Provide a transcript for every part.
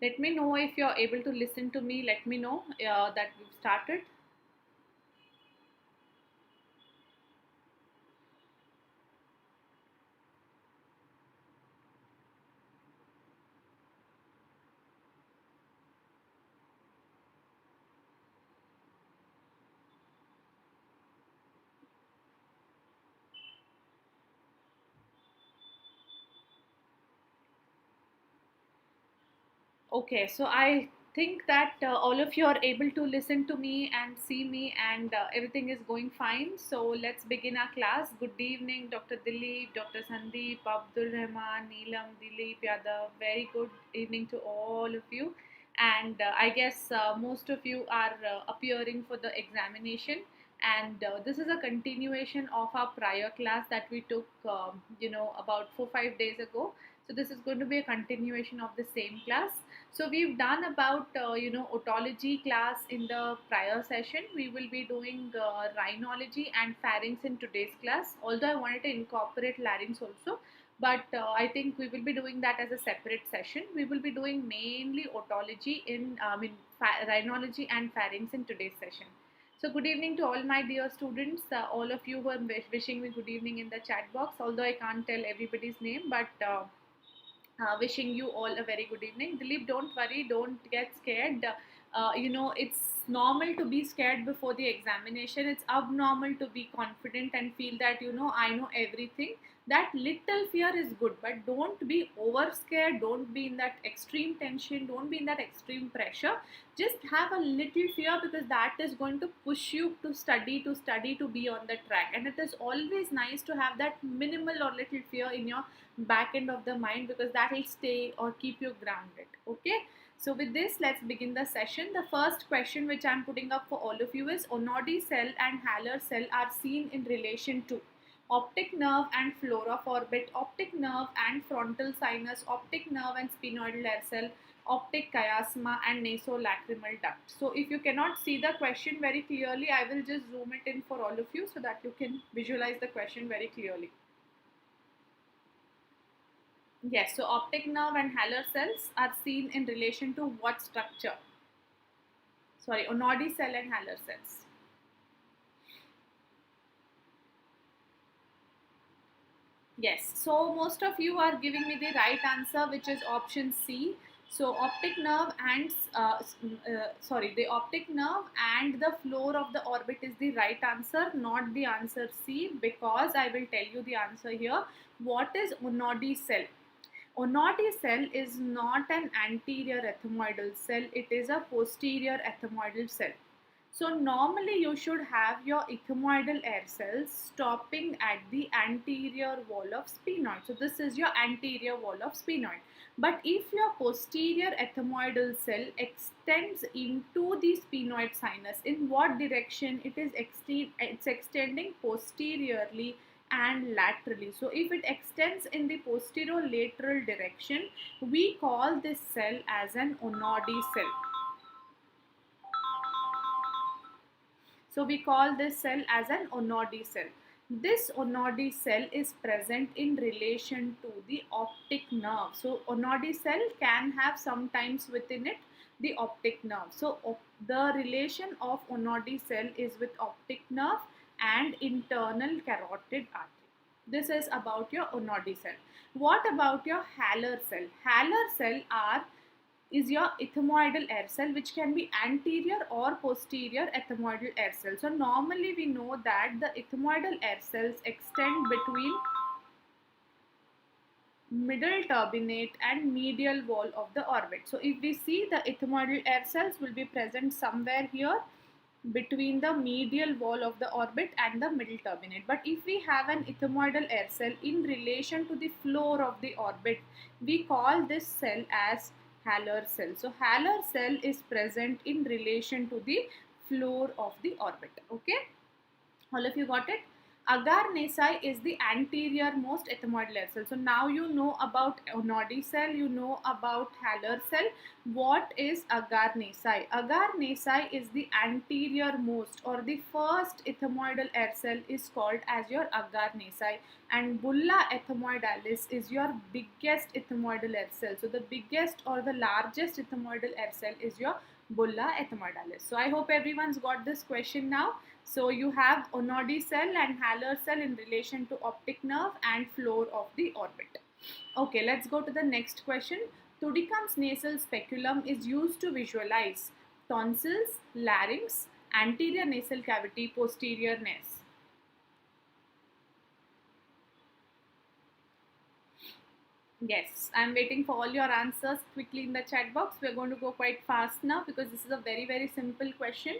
Let me know if you're able to listen to me. Let me know that we've started. Okay, so I think that all of you are able to listen to me and see me, and everything is going fine. So let's begin our class. Good evening, Dr. Dilip, Dr. Sandeep, Abdul Rahman, Neelam, Dilip, Yadav. Very good evening to all of you. And I guess most of you are appearing for the examination. And this is a continuation of our prior class that we took, about 4-5 days ago. So this is going to be a continuation of the same class. So we've done about otology class in the prior session. We will be doing rhinology and pharynx in today's class. Although I wanted to incorporate larynx also, but I think we will be doing that as a separate session. We will be doing mainly otology in rhinology and pharynx in today's session. So good evening to all my dear students, all of you who are wishing me good evening in the chat box. Although I can't tell everybody's name, but wishing you all a very good evening. Dilip, don't worry, don't get scared. It's normal to be scared before the examination. It's abnormal to be confident and feel that, I know everything. That little fear is good, but don't be over scared. Don't be in that extreme tension. Don't be in that extreme pressure. Just have a little fear, because that is going to push you to study, to be on the track. And it is always nice to have that minimal or little fear in your back end of the mind, because that will stay or keep you grounded. Okay, so with this, let's begin the session. The first question which I'm putting up for all of you is: Onodi cell and Haller cell are seen in relation to optic nerve and flora of orbit, optic nerve and frontal sinus, optic nerve and sphenoidal air cell, optic chiasma and nasolacrimal duct. So if you cannot see the question very clearly, I will just zoom it in for all of you so that you can visualize the question very clearly. Yes, so optic nerve and Haller cells are seen in relation to what structure? Sorry, Onodi cell and Haller cells. Yes, so most of you are giving me the right answer, which is option C. So optic nerve and the optic nerve and the floor of the orbit is the right answer, not the answer C, because I will tell you the answer here. What is Onodi cell? Onodi cell is not an anterior ethmoidal cell, it is a posterior ethmoidal cell. So normally you should have your ethmoidal air cells stopping at the anterior wall of sphenoid. So this is your anterior wall of sphenoid. But if your posterior ethmoidal cell extends into the sphenoid sinus, in what direction it is it's extending posteriorly and laterally. So if it extends in the posterolateral direction, we call this cell as an Onodi cell. So we call this cell as an Onodi cell. This Onodi cell is present in relation to the optic nerve. So Onodi cell can have sometimes within it the optic nerve. So the relation of Onodi cell is with optic nerve and internal carotid artery. This is about your Onodi cell. What about your Haller cell? Haller cell is your ethmoidal air cell, which can be anterior or posterior ethmoidal air cell. So normally we know that the ethmoidal air cells extend between middle turbinate and medial wall of the orbit. So if we see, the ethmoidal air cells will be present somewhere here between the medial wall of the orbit and the middle turbinate. But if we have an ethmoidal air cell in relation to the floor of the orbit, we call this cell as Haller cell. So Haller cell is present in relation to the floor of the orbit. Okay, all of you got it? Agar nasi is the anterior most ethmoidal air cell. So now you know about Onodi cell, you know about Haller cell. What is agar nasi? Agar nasi is the anterior most or the first ethmoidal air cell is called as your agar nasi, and bulla ethmoidalis is your biggest ethmoidal air cell. So the biggest or the largest ethmoidal air cell is your bulla ethmoidalis. So I hope everyone's got this question now. So you have Onodi cell and Haller cell in relation to optic nerve and floor of the orbit. Okay, let's go to the next question. Tudicum's nasal speculum is used to visualize tonsils, larynx, anterior nasal cavity, posterior nares. Yes, I'm waiting for all your answers quickly in the chat box. We're going to go quite fast now because this is a very, very simple question.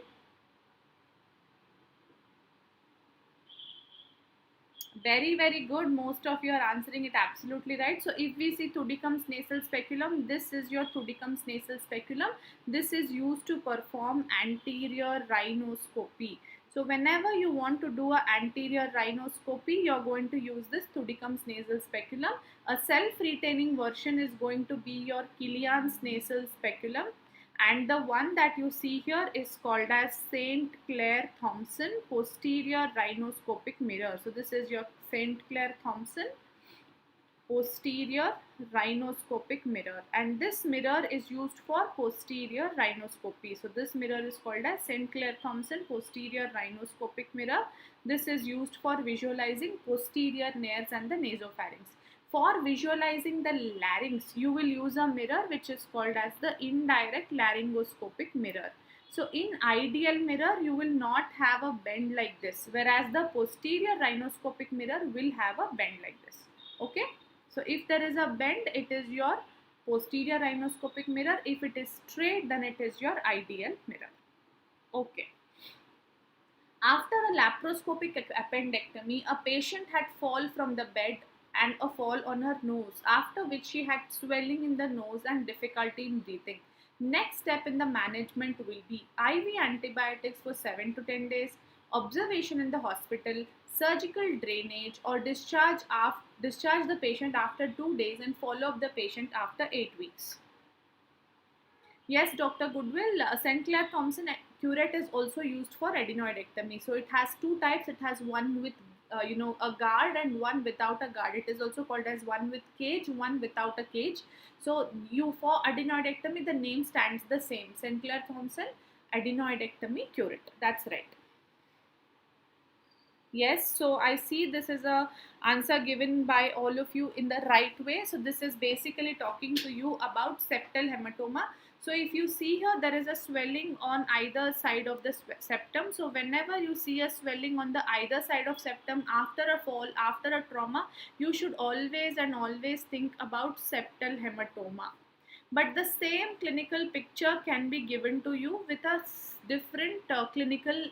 Very, very good. Most of you are answering it absolutely right. So if we see Tudicum's nasal speculum, this is your Tudicum's nasal speculum. This is used to perform anterior rhinoscopy. So whenever you want to do an anterior rhinoscopy, you're going to use this Tudicum's nasal speculum. A self-retaining version is going to be your Killian's nasal speculum. And the one that you see here is called as St. Clair Thompson posterior rhinoscopic mirror. So this is your St. Clair Thompson posterior rhinoscopic mirror, and this mirror is used for posterior rhinoscopy. So this mirror is called as St. Clair Thompson posterior rhinoscopic mirror. This is used for visualizing posterior nares and the nasopharynx. For visualizing the larynx, you will use a mirror which is called as the indirect laryngoscopic mirror. So in ideal mirror, you will not have a bend like this, whereas the posterior rhinoscopic mirror will have a bend like this. Okay. So if there is a bend, it is your posterior rhinoscopic mirror. If it is straight, then it is your ideal mirror. Okay. After a laparoscopic appendectomy, a patient had fall from the bed and a fall on her nose, after which she had swelling in the nose and difficulty in breathing. Next step in the management will be IV antibiotics for 7 to 10 days, observation in the hospital, surgical drainage, or discharge the patient after 2 days and follow up the patient after 8 weeks. Yes, Dr. Goodwill, St. Clair Thompson curette is also used for adenoidectomy. So it has two types. It has one with a guard and one without a guard. It is also called as one with cage, one without a cage. So for adenoidectomy, the name stands the same. St. Clair Thompson adenoidectomy curette. That's right. Yes, so I see this is a answer given by all of you in the right way. So this is basically talking to you about septal hematoma. So if you see here, there is a swelling on either side of the septum. So whenever you see a swelling on the either side of septum after a fall, after a trauma, you should always think about septal hematoma. But the same clinical picture can be given to you with a different clinical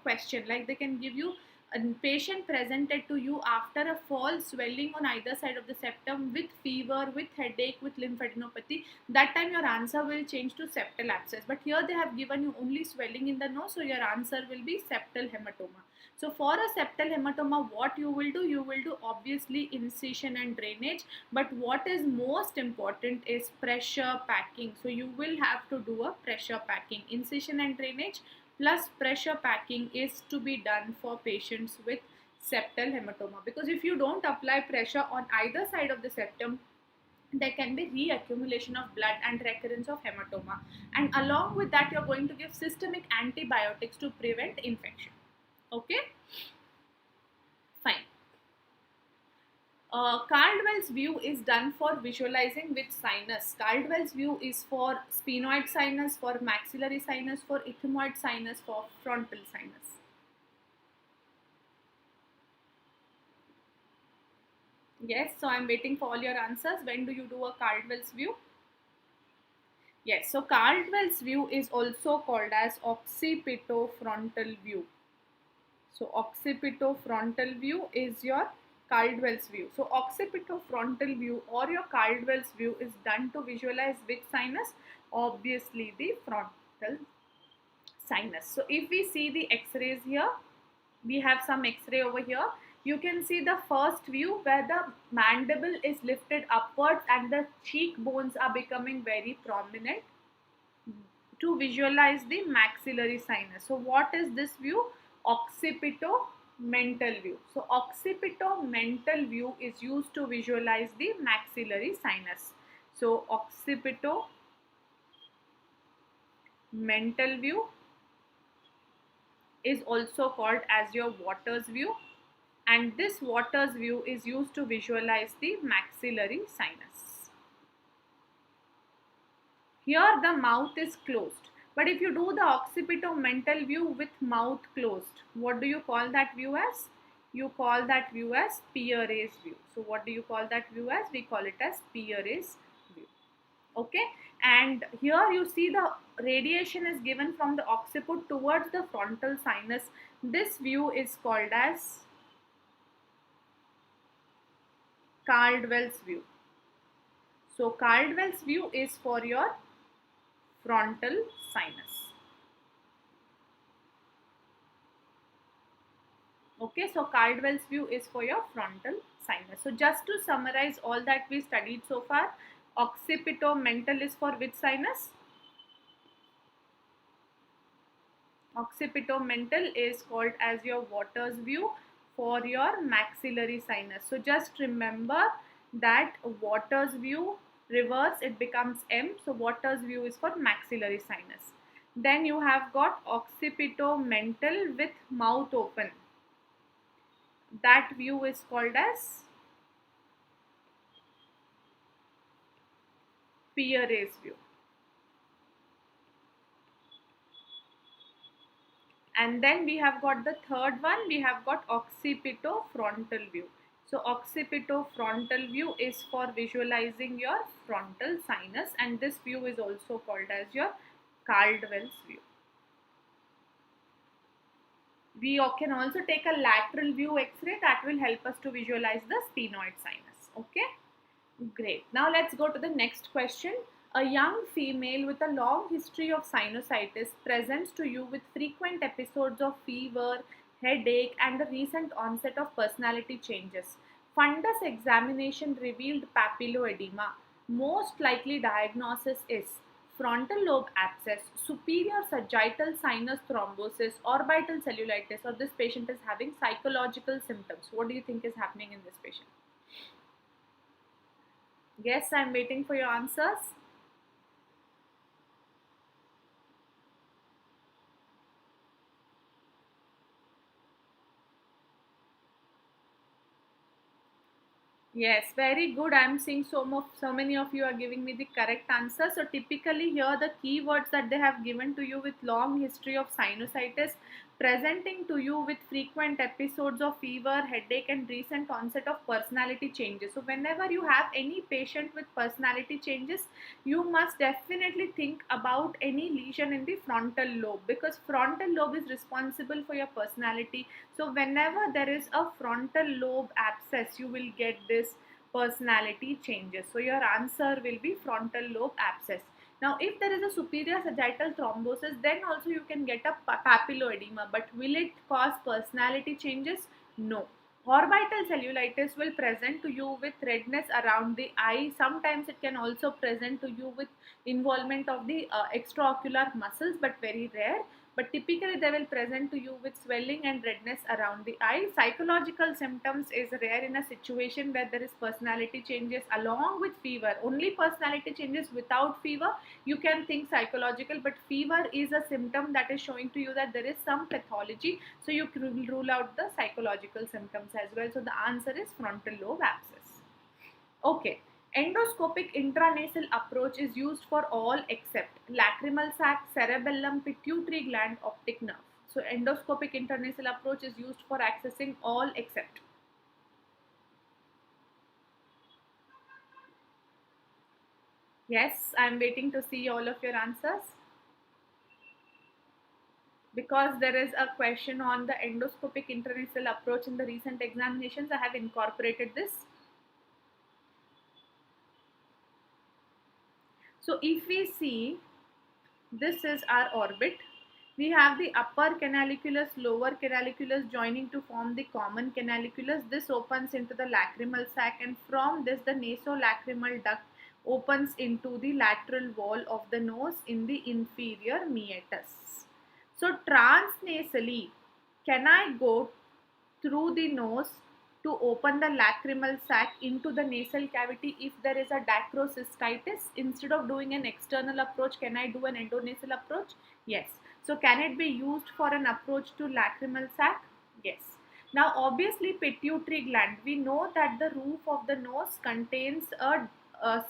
question. Like they can give you a patient presented to you after a fall, swelling on either side of the septum with fever, with headache, with lymphadenopathy. That time your answer will change to septal abscess. But here they have given you only swelling in the nose, so your answer will be septal hematoma. So for a septal hematoma, what you will do obviously incision and drainage. But what is most important is pressure packing. So you will have to do a pressure packing. Incision and drainage plus pressure packing is to be done for patients with septal hematoma, because if you don't apply pressure on either side of the septum, there can be reaccumulation of blood and recurrence of hematoma, and along with that you're going to give systemic antibiotics to prevent infection. Okay, fine. Caldwell's view is done for visualizing which sinus? Caldwell's view is for sphenoid sinus, for maxillary sinus, for ethmoid sinus, for frontal sinus. Yes, so I'm waiting for all your answers. When do you do a Caldwell's view? Yes, so Caldwell's view is also called as occipitofrontal view. So occipitofrontal view is your Caldwell's view. So occipitofrontal view or your Caldwell's view is done to visualize which sinus? Obviously the frontal sinus. So if we see the x-rays here, We have some x-ray over here. You can see the first view where the mandible is lifted upwards and the cheekbones are becoming very prominent to visualize the maxillary sinus. So what is this view? Occipito-mental view. So occipito-mental view is used to visualize the maxillary sinus. So occipito-mental view is also called as your Waters view, and this Waters view is used to visualize the maxillary sinus. Here the mouth is closed, but if you do the occipito-mental view with mouth closed, what do you call that view as? You call that view as Pierre's view. So what do you call that view as? We call it as Pierre's view. Okay, and here you see the radiation is given from the occiput towards the frontal sinus. This view is called as Caldwell's view. So Caldwell's view is for your frontal sinus. Okay, so Caldwell's view is for your frontal sinus. So just to summarize all that we studied so far, occipito-mental is for which sinus? Occipito-mental is called as your Waters view for your maxillary sinus. So just remember that Waters view, reverse, it becomes M. So Waters view is for maxillary sinus. Then you have got occipito-mental with mouth open. That view is called as Pierre's view. And then we have got the third one, we have got occipito-frontal view. So occipito-frontal view is for visualizing your frontal sinus, and this view is also called as your Caldwell's view. We can also take a lateral view x-ray that will help us to visualize the sphenoid sinus. Okay, great. Now let's go to the next question. A young female with a long history of sinusitis presents to you with frequent episodes of fever, headache, and the recent onset of personality changes. Fundus examination revealed papilloedema. Most likely diagnosis is frontal lobe abscess, superior sagittal sinus thrombosis, orbital cellulitis, or this patient is having psychological symptoms. What do you think is happening in this patient? Yes, I'm waiting for your answers. Yes, very good. I'm seeing so many of you are giving me the correct answer. So typically here the keywords that they have given to you with long history of sinusitis, presenting to you with frequent episodes of fever, headache, and recent onset of personality changes. So whenever you have any patient with personality changes, you must definitely think about any lesion in the frontal lobe, because frontal lobe is responsible for your personality. So whenever there is a frontal lobe abscess, you will get this personality changes. So your answer will be frontal lobe abscess. Now if there is a superior sagittal thrombosis, then also you can get a papilloedema, but will it cause personality changes? No. Orbital cellulitis will present to you with redness around the eye. Sometimes it can also present to you with involvement of the extraocular muscles, but very rare. But typically they will present to you with swelling and redness around the eye. Psychological symptoms is rare in a situation where there is personality changes along with fever. Only personality changes without fever, you can think psychological, but fever is a symptom that is showing to you that there is some pathology, so you can rule out the psychological symptoms as well. So the answer is frontal lobe abscess. Okay. Endoscopic intranasal approach is used for all except lacrimal sac, cerebellum, pituitary gland, optic nerve. So endoscopic intranasal approach is used for accessing all except. Yes, I am waiting to see all of your answers, because there is a question on the endoscopic intranasal approach in the recent examinations. I have incorporated this. So if we see, this is our orbit, We have the upper canaliculus, lower canaliculus joining to form the common canaliculus. This opens into the lacrimal sac, and from this the nasolacrimal duct opens into the lateral wall of the nose in the inferior meatus. So transnasally, can I go through the nose to open the lacrimal sac into the nasal cavity if there is a dacrocystitis? Instead of doing an external approach, can I do an endonasal approach? Yes. So can it be used for an approach to lacrimal sac? Yes. Now obviously pituitary gland, we know that the roof of the nose contains a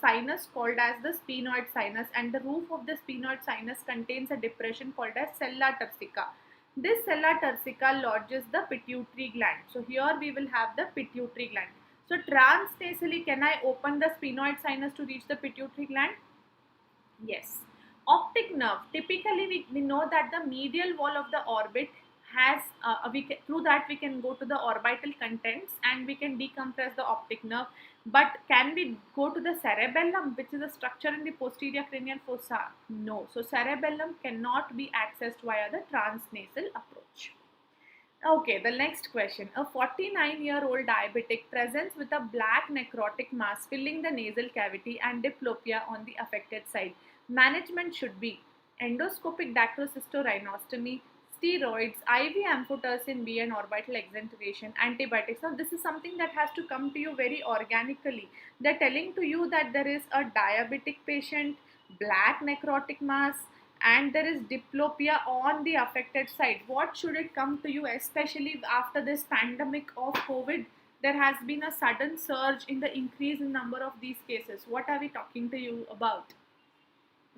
sinus called as the sphenoid sinus, and the roof of the sphenoid sinus contains a depression called as sella turcica. This sella turcica lodges the pituitary gland. So here we will have the pituitary gland. So transnasally, can I open the sphenoid sinus to reach the pituitary gland? Yes. Optic nerve. Typically, we know that the medial wall of the orbit has, through that we can go to the orbital contents and we can decompress the optic nerve. But can we go to the cerebellum, which is a structure in the posterior cranial fossa? No. So cerebellum cannot be accessed via the transnasal approach. Okay, the next question. A 49-year-old diabetic presents with a black necrotic mass filling the nasal cavity and diplopia on the affected side. Management should be endoscopic dacrocystorhinostomy, steroids, IV amphotericin B and orbital exenteration, antibiotics. Now this is something that has to come to you very organically. They're telling to you that there is a diabetic patient, black necrotic mass, and there is diplopia on the affected side. What should it come to you, especially after this pandemic of COVID? There has been a sudden surge in the increase in number of these cases. What are we talking to you about?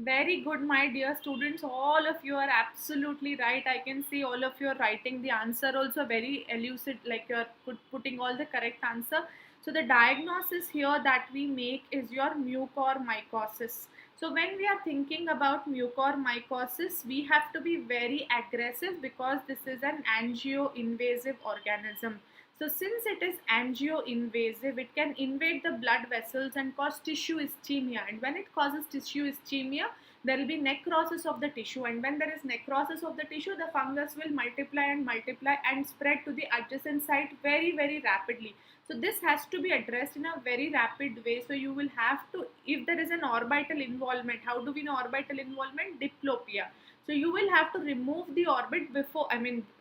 Very good, my dear students. All of you are absolutely right. I can see all of you are writing the answer also very elucid, like you're putting all the correct answer. So the diagnosis here that we make is your mucormycosis. So when we are thinking about mucormycosis, we have to be very aggressive because this is an angio-invasive organism. So since it is angio-invasive, it can invade the blood vessels and cause tissue ischemia. And when it causes tissue ischemia, there will be necrosis of the tissue. And when there is necrosis of the tissue, the fungus will multiply and spread to the adjacent site very, very rapidly. So this has to be addressed in a very rapid way. So you will have to, if there is an orbital involvement, how do we know orbital involvement? Diplopia. So you will have to remove the orbit before,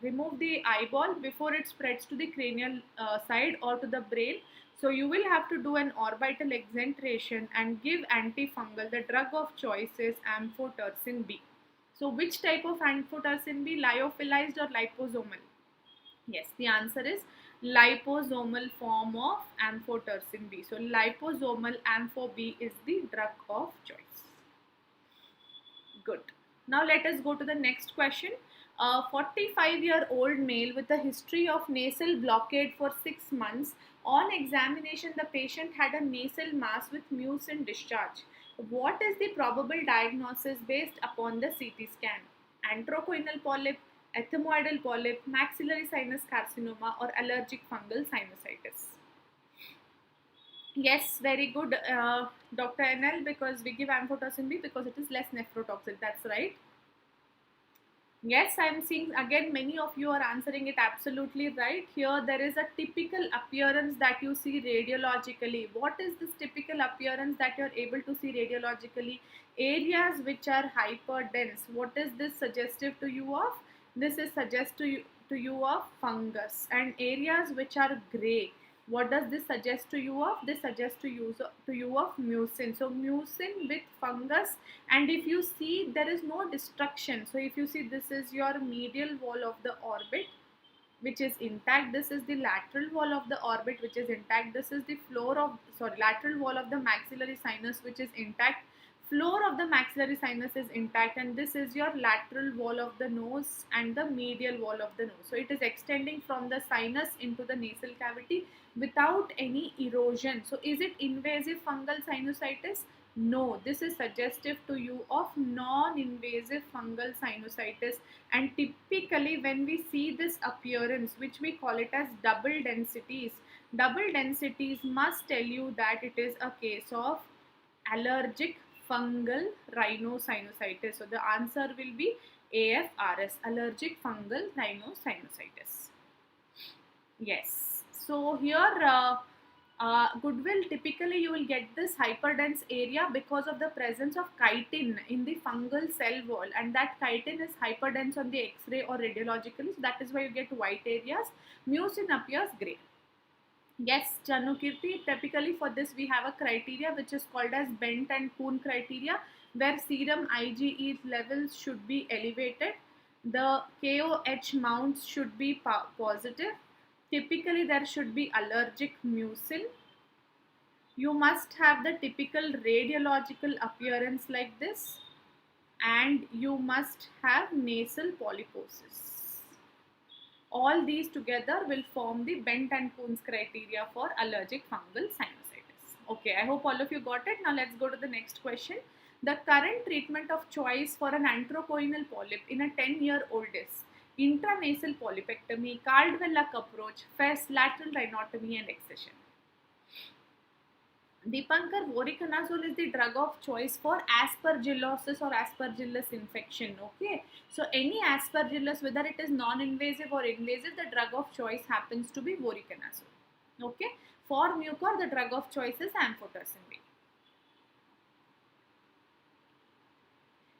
remove the eyeball before it spreads to the cranial side or to the brain. So you will have to do an orbital exenteration and give antifungal. The drug of choice is amphotericin B. So which type of amphotericin B? Lyophilized or liposomal? Yes, the answer is liposomal form of amphotericin B. So liposomal ampho B is the drug of choice. Good. Now let us go to the next question. A 45-year-old male with a history of nasal blockade for 6 months. On examination, the patient had a nasal mass with mucin discharge. What is the probable diagnosis based upon the CT scan? Anthropoidal polyp, ethmoidal polyp, maxillary sinus carcinoma, or allergic fungal sinusitis? Yes, very good, Dr. NL, because we give amphotericin B because it is less nephrotoxic. That's right. Yes, I'm seeing again many of you are answering it absolutely right. Here there is a typical appearance that you see radiologically. What is this typical appearance that you're able to see radiologically? Areas which are hyperdense. What is this suggestive to you of? This is suggestive to you of fungus. And areas which are grey. What does this suggest to you of? This suggests to you of mucin. So mucin with fungus, and if you see there is no destruction. So if you see, this is your medial wall of the orbit which is intact. This is the lateral wall of the orbit which is intact. This is the lateral wall of the maxillary sinus which is intact. Floor of the maxillary sinus is intact, and this is your lateral wall of the nose and the medial wall of the nose. So it is extending from the sinus into the nasal cavity without any erosion. So is it invasive fungal sinusitis? No, this is suggestive to you of non-invasive fungal sinusitis, and typically when we see this appearance, which we call it as double densities must tell you that it is a case of allergic fungal rhinosinusitis. So the answer will be AFRS, allergic fungal rhinosinusitis. Yes. So here, goodwill, typically you will get this hyperdense area because of the presence of chitin in the fungal cell wall, and that chitin is hyperdense on the X-ray or radiologically. So that is why you get white areas. Mucin appears grey. Yes, Janukirti, typically for this we have a criteria which is called as Bent and Kuhn criteria, where serum IgE levels should be elevated. The KOH mounts should be positive. Typically there should be allergic mucin. You must have the typical radiological appearance like this, and you must have nasal polyposis. All these together will form the Bent and Kuhn's criteria for allergic fungal sinusitis. Okay, I hope all of you got it. Now let's go to the next question. The current treatment of choice for an anthropoidal polyp in a 10-year-old is intranasal polypectomy, Caldwells approach, FES, lateral rhinotomy and excision. Deepankar, voriconazole is the drug of choice for aspergillosis or aspergillus infection. Okay, so any aspergillus, whether it is non-invasive or invasive, the drug of choice happens to be voriconazole. Okay, for mucor, the drug of choice is amphotericin B.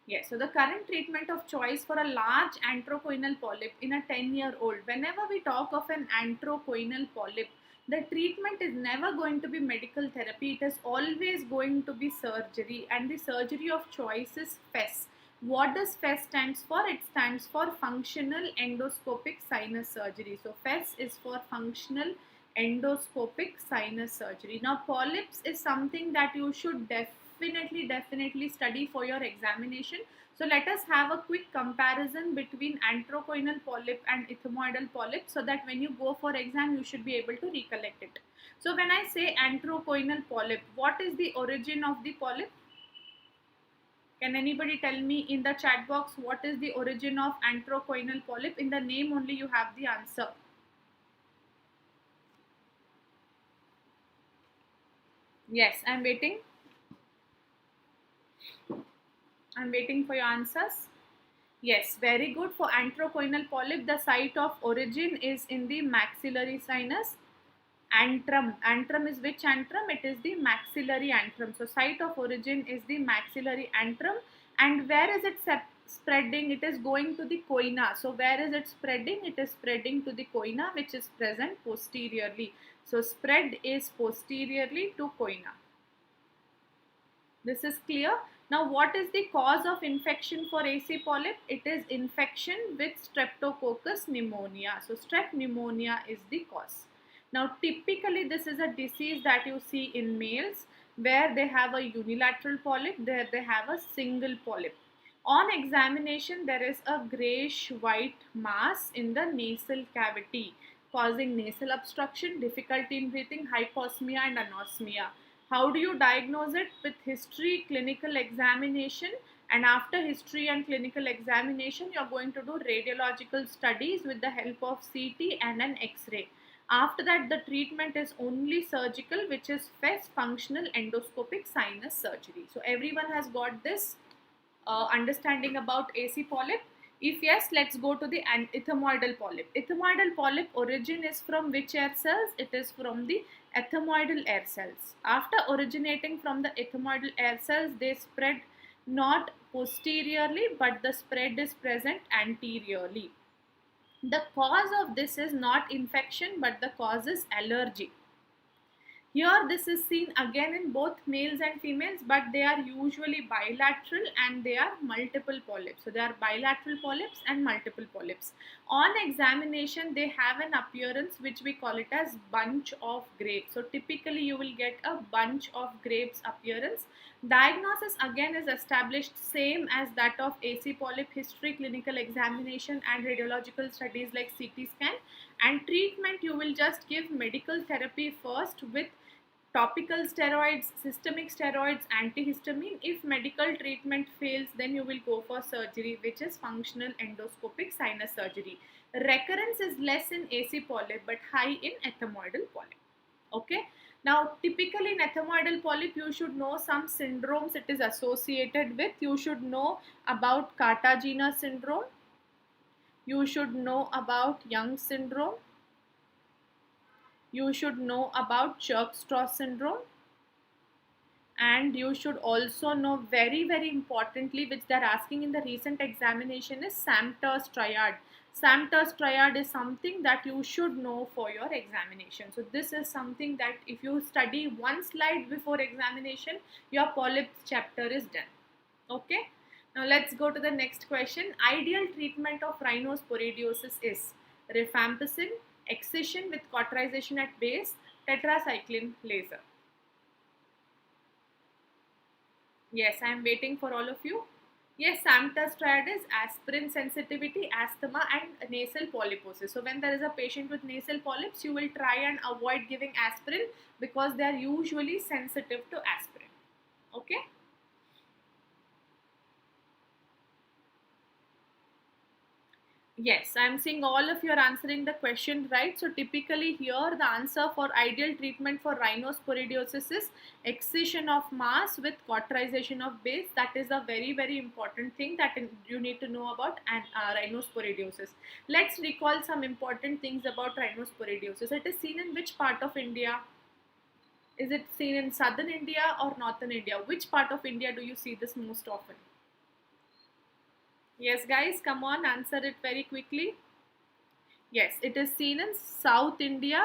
Yes, so the current treatment of choice for a large anthropoidal polyp in a 10-year-old, whenever we talk of an anthropoidal polyp, the treatment is never going to be medical therapy. It is always going to be surgery, and the surgery of choice is FES. What does FES stands for? It stands for functional endoscopic sinus surgery. So FES is for functional endoscopic sinus surgery. Now polyps is something that you should definitely study for your examination. So let us have a quick comparison between anthropoidal polyp and ethmoidal polyp, so that when you go for exam you should be able to recollect it. So when I say anthropoidal polyp, what is the origin of the polyp? Can anybody tell me in the chat box what is the origin of anthropoidal polyp? In the name only you have the answer. Yes, I'm waiting. I'm waiting for your answers. Yes, very good. For anthropoidal polyp, the site of origin is in the maxillary sinus. Antrum. Antrum is which antrum? It is the maxillary antrum. So site of origin is the maxillary antrum. And where is it spreading? It is going to the choana. So where is it spreading? It is spreading to the choana, which is present posteriorly. So spread is posteriorly to choana. This is clear. Now what is the cause of infection for AC polyp? It is infection with Streptococcus pneumonia. So strep pneumonia is the cause. Now typically this is a disease that you see in males, where they have a unilateral polyp, there they have a single polyp. On examination there is a greyish white mass in the nasal cavity, causing nasal obstruction, difficulty in breathing, hyposmia and anosmia. How do you diagnose it? With history, clinical examination, and after history and clinical examination you are going to do radiological studies with the help of CT and an X-ray. After that the treatment is only surgical, which is FES, functional endoscopic sinus surgery. So everyone has got this understanding about AC polyp. If yes, let's go to the ethmoidal polyp. Ethmoidal polyp origin is from which air cells? It is from the ethmoidal air cells. After originating from the ethmoidal air cells, they spread not posteriorly, but the spread is present anteriorly. The cause of this is not infection, but the cause is allergy. Here this is seen again in both males and females, but they are usually bilateral and they are multiple polyps. So they are bilateral polyps and multiple polyps. On examination they have an appearance which we call it as bunch of grapes. So typically you will get a bunch of grapes appearance. Diagnosis again is established same as that of AC polyp: history, clinical examination and radiological studies like CT scan. And treatment, you will just give medical therapy first with topical steroids, systemic steroids, antihistamine. If medical treatment fails, then you will go for surgery, which is functional endoscopic sinus surgery. Recurrence is less in AC polyp but high in ethmoidal polyp. Okay. Now, typically in ethmoidal polyp, you should know some syndromes it is associated with. You should know about Cartagena syndrome. You should know about Young syndrome. You should know about Church-Strauss syndrome. And you should also know very importantly, which they're asking in the recent examination, is Samter's triad. Samter's triad is something that you should know for your examination. So this is something that if you study one slide before examination, your polyps chapter is done. Okay. Now let's go to the next question. Ideal treatment of rhinosporidiosis is rifampicin, excision with cauterization at base, tetracycline laser. Yes, I am waiting for all of you. Yes, Samter's triad is aspirin sensitivity, asthma and nasal polyposis. So when there is a patient with nasal polyps, you will try and avoid giving aspirin because they are usually sensitive to aspirin. Okay. Yes, I am seeing all of you are answering the question right. So typically here the answer for ideal treatment for rhinosporidiosis is excision of mass with cauterization of base. That is a very important thing that you need to know about rhinosporidiosis. Let's recall some important things about rhinosporidiosis. It is seen in which part of India? Is it seen in southern India or northern India? Which part of India do you see this most often? Yes guys, come on, answer it very quickly. Yes, it is seen in South India.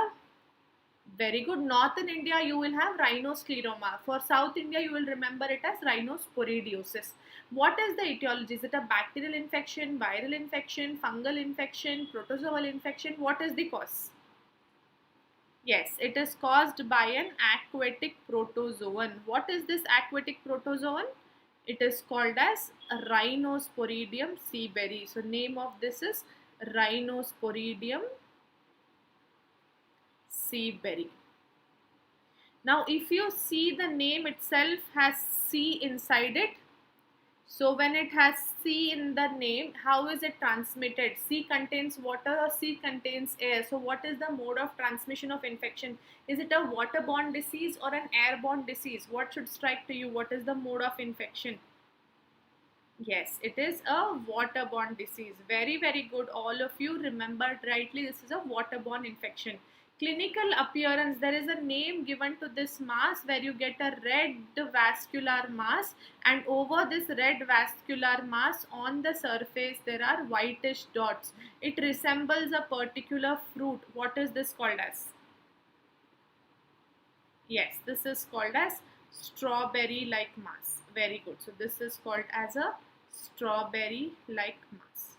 Very good. Northern India, you will have Rhinoscleroma. For South India, you will remember it as Rhinosporidiosis. What is the etiology? Is it a bacterial infection, viral infection, fungal infection, protozoal infection? What is the cause? Yes, it is caused by an aquatic protozoan. What is this aquatic protozoan? It is called as Rhinosporidium seaberry. So name of this is Rhinosporidium seaberry. Now if you see, the name itself has C inside it. So when it has C in the name, how is it transmitted? C contains water or C contains air. So what is the mode of transmission of infection? Is it a waterborne disease or an airborne disease? What should strike to you? What is the mode of infection? Yes, it is a waterborne disease. Very good. All of you remembered rightly. This is a waterborne infection. Clinical appearance, there is a name given to this mass where you get a red vascular mass, and over this red vascular mass on the surface there are whitish dots. It resembles a particular fruit. What is this called as? Yes, this is called as strawberry like mass. Very good. So this is called as a strawberry like mass.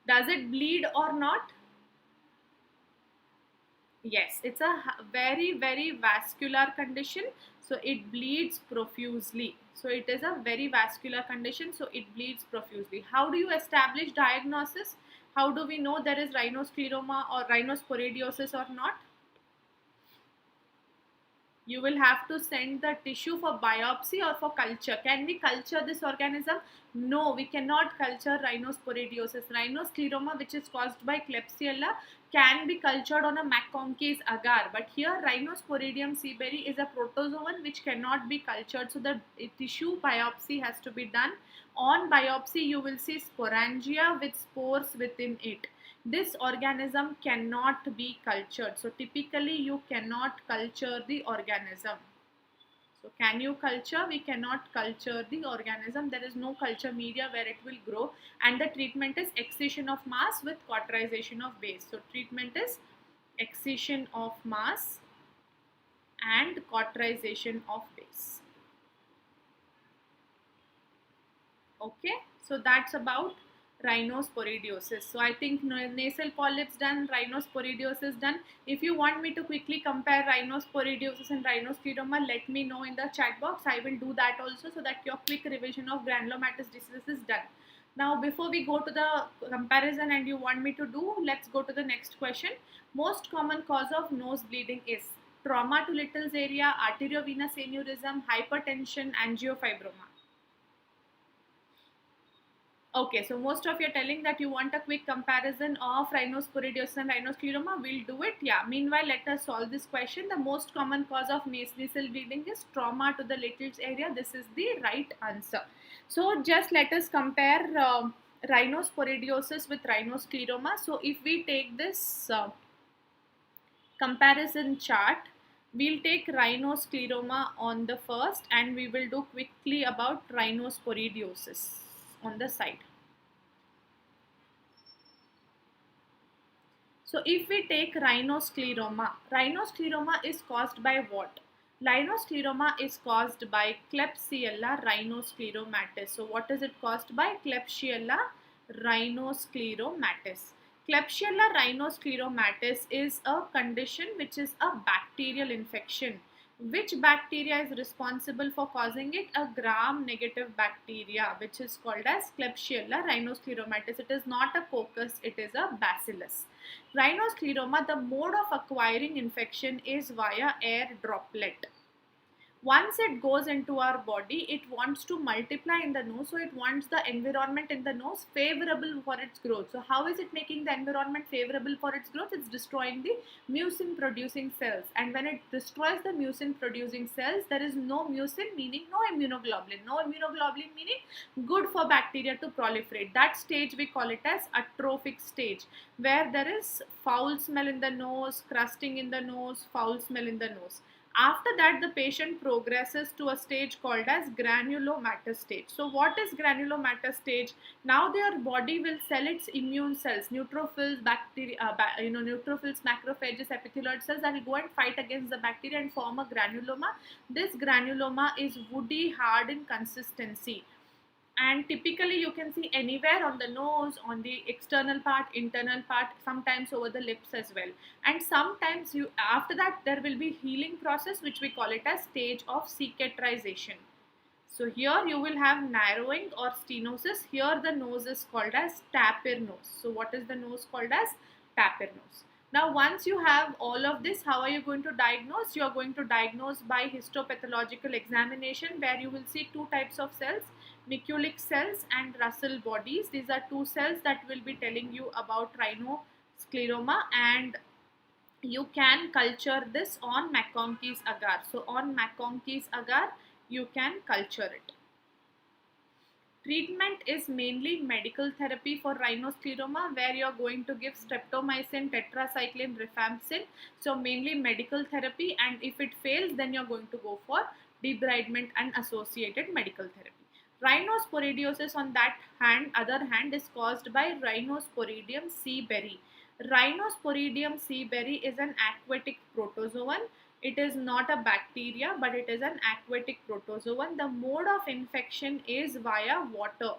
Does it bleed or not? Yes, it's a very vascular condition. So it bleeds profusely. So it is a very vascular condition. So it bleeds profusely. How do you establish diagnosis? How do we know there is rhinoscleroma or rhinosporidiosis or not? You will have to send the tissue for biopsy or for culture. Can we culture this organism? No, we cannot culture rhinosporidiosis. Rhinoscleroma, which is caused by Klebsiella, can be cultured on a McConkey's agar. But here Rhinosporidium seaberry is a protozoan which cannot be cultured. So the tissue biopsy has to be done. On biopsy, you will see sporangia with spores within it. This organism cannot be cultured. So typically you cannot culture the organism. So can you culture? We cannot culture the organism. There is no culture media where it will grow, and the treatment is excision of mass with cauterization of base. So treatment is excision of mass and cauterization of base. Okay, so that's about rhinosporidiosis. So I think nasal polyps done, rhinosporidiosis done. If you want me to quickly compare rhinosporidiosis and rhinoscleroma, let me know in the chat box. I will do that also, so that your quick revision of granulomatous diseases is done. Now before we go to the comparison and you want me to do, let's go to the next question. Most common cause of nose bleeding is trauma to Little's area, arteriovenous aneurysm, hypertension, angiofibroma. Okay, so most of you are telling that you want a quick comparison of Rhinosporidiosis and Rhinoscleroma. We'll do it. Yeah. Meanwhile, let us solve this question. The most common cause of nasal bleeding is trauma to the little's area. This is the right answer. So just let us compare Rhinosporidiosis with Rhinoscleroma. So if we take this comparison chart, we'll take Rhinoscleroma on the first and we will do quickly about Rhinosporidiosis on the side. So if we take rhinoscleroma is caused by what? Rhinoscleroma is caused by Klebsiella rhinoscleromatis. So what is it caused by? Klebsiella rhinoscleromatis. Klebsiella rhinoscleromatis is a condition which is a bacterial infection. Which bacteria is responsible for causing it? A gram-negative bacteria, which is called as Klebsiella rhinoscleromatis. It is not a coccus, it is a bacillus. Rhinoscleroma, the mode of acquiring infection is via air droplet. Once it goes into our body, it wants to multiply in the nose, so it wants the environment in the nose favorable for its growth. So how is it making the environment favorable for its growth? It's destroying the mucin producing cells, and when it destroys the mucin producing cells, there is no mucin, meaning no immunoglobulin. No immunoglobulin meaning good for bacteria to proliferate. That stage we call it as atrophic stage, where there is foul smell in the nose, crusting in the nose, foul smell in the nose. After that, the patient progresses to a stage called as granulomatous stage. So what is granulomatous stage? Now their body will sell its immune cells, neutrophils, bacteria, neutrophils, macrophages, epithelioid cells that will go and fight against the bacteria and form a granuloma. This granuloma is woody, hard in consistency. And typically you can see anywhere on the nose, on the external part, internal part, sometimes over the lips as well. And sometimes after that there will be healing process, which we call it as stage of cicatrization. So here you will have narrowing or stenosis. Here the nose is called as tapir nose. So what is the nose called as? Tapir nose. Now once you have all of this, how are you going to diagnose? You are going to diagnose by histopathological examination, where you will see two types of cells, Miculic cells and Russell bodies. These are two cells that will be telling you about rhinoscleroma, and you can culture this on McConkey's agar. So on McConkey's agar, you can culture it. Treatment is mainly medical therapy for rhinoscleroma, where you are going to give streptomycin, tetracycline, rifampicin. So mainly medical therapy, and if it fails, then you are going to go for debridement and associated medical therapy. Rhinosporidiosis on that other hand is caused by Rhinosporidium seaberry. Rhinosporidium seaberry is an aquatic protozoan. It is not a bacteria, but it is an aquatic protozoan. The mode of infection is via water.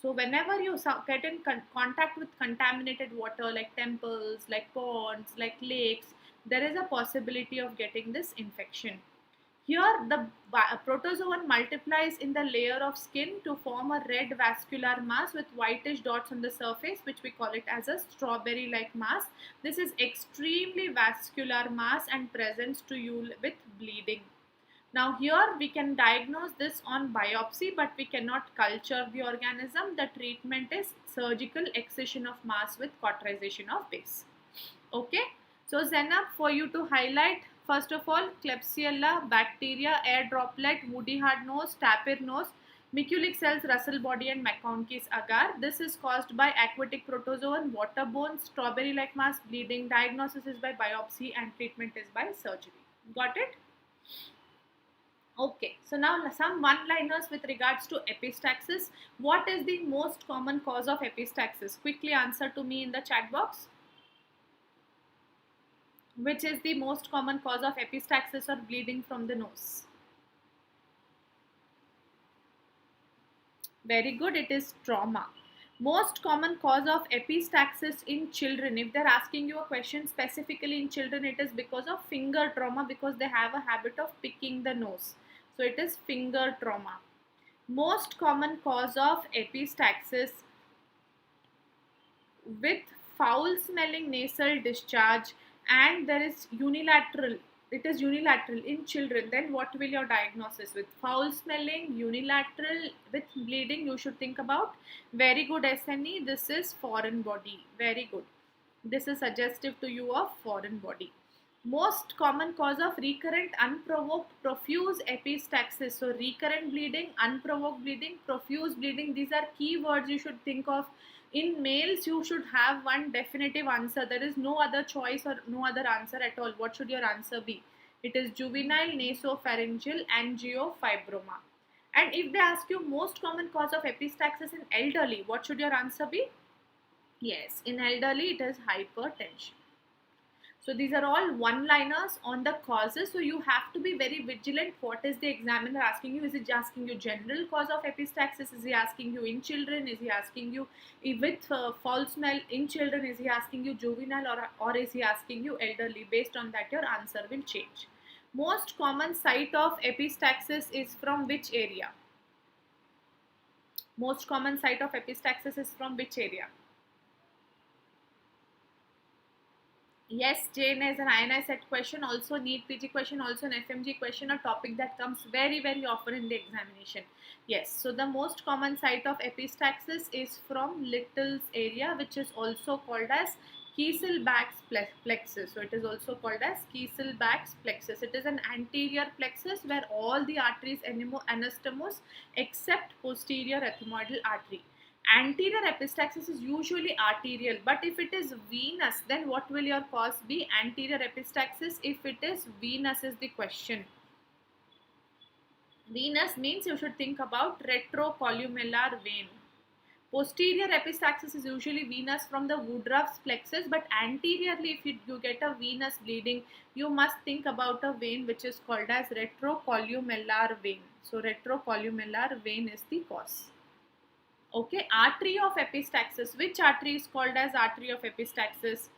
So whenever you get in contact with contaminated water like temples, like ponds, like lakes, there is a possibility of getting this infection. Here the protozoan multiplies in the layer of skin to form a red vascular mass with whitish dots on the surface, which we call it as a strawberry-like mass. This is extremely vascular mass and presents to you with bleeding. Now here we can diagnose this on biopsy, but we cannot culture the organism. The treatment is surgical excision of mass with cauterization of base. Okay, so Zainab, for you to highlight, first of all, Klebsiella bacteria, air droplet, woody hard nose, tapir nose, Miculic cells, Russell body and McConkey's agar. This is caused by aquatic protozoan, waterborne, strawberry-like mass, bleeding. Diagnosis is by biopsy and treatment is by surgery. Got it? Okay, so now some one-liners with regards to epistaxis. What is the most common cause of epistaxis? Quickly answer to me in the chat box. Which is the most common cause of epistaxis or bleeding from the nose? Very good, it is trauma. Most common cause of epistaxis in children, if they're asking you a question specifically in children, it is because of finger trauma, because they have a habit of picking the nose. So it is finger trauma. Most common cause of epistaxis with foul smelling nasal discharge, and there is unilateral it is unilateral in children, then what will your diagnosis with? Foul smelling, unilateral with bleeding, you should think about. Very good, SNE. This is foreign body. Very good. This is suggestive to you of foreign body. Most common cause of recurrent unprovoked profuse epistaxis. So recurrent bleeding, unprovoked bleeding, profuse bleeding, these are key words you should think of. In males, you should have one definitive answer. There is no other choice or no other answer at all. What should your answer be? It is juvenile nasopharyngeal angiofibroma. And if they ask you most common cause of epistaxis in elderly, what should your answer be? Yes, in elderly it is hypertension. So these are all one-liners on the causes. So you have to be very vigilant. What is the examiner asking you? Is it asking you general cause of epistaxis? Is he asking you in children? Is he asking you with foul smell in children? Is he asking you juvenile, or is he asking you elderly? Based on that, your answer will change. Most common site of epistaxis is from which area? Most common site of epistaxis is from which area? Yes, Jane is an INI-CET question, also NEET PG question, also an FMG question, a topic that comes very, very often in the examination. Yes, so the most common site of epistaxis is from Little's area, which is also called as Kieselbach's plexus. So it is also called as Kieselbach's plexus. It is an anterior plexus where all the arteries anastomose except posterior ethmoidal artery. Anterior epistaxis is usually arterial, but if it is venous, then what will your cause be? Anterior epistaxis, if it is venous, is the question. Venous means you should think about retrocolumellar vein. Posterior epistaxis is usually venous from the Woodruff's plexus, but anteriorly, if you get a venous bleeding, you must think about a vein which is called as retrocolumellar vein. So retrocolumellar vein is the cause. Okay, artery of epistaxis. Which artery is called as artery of epistaxis?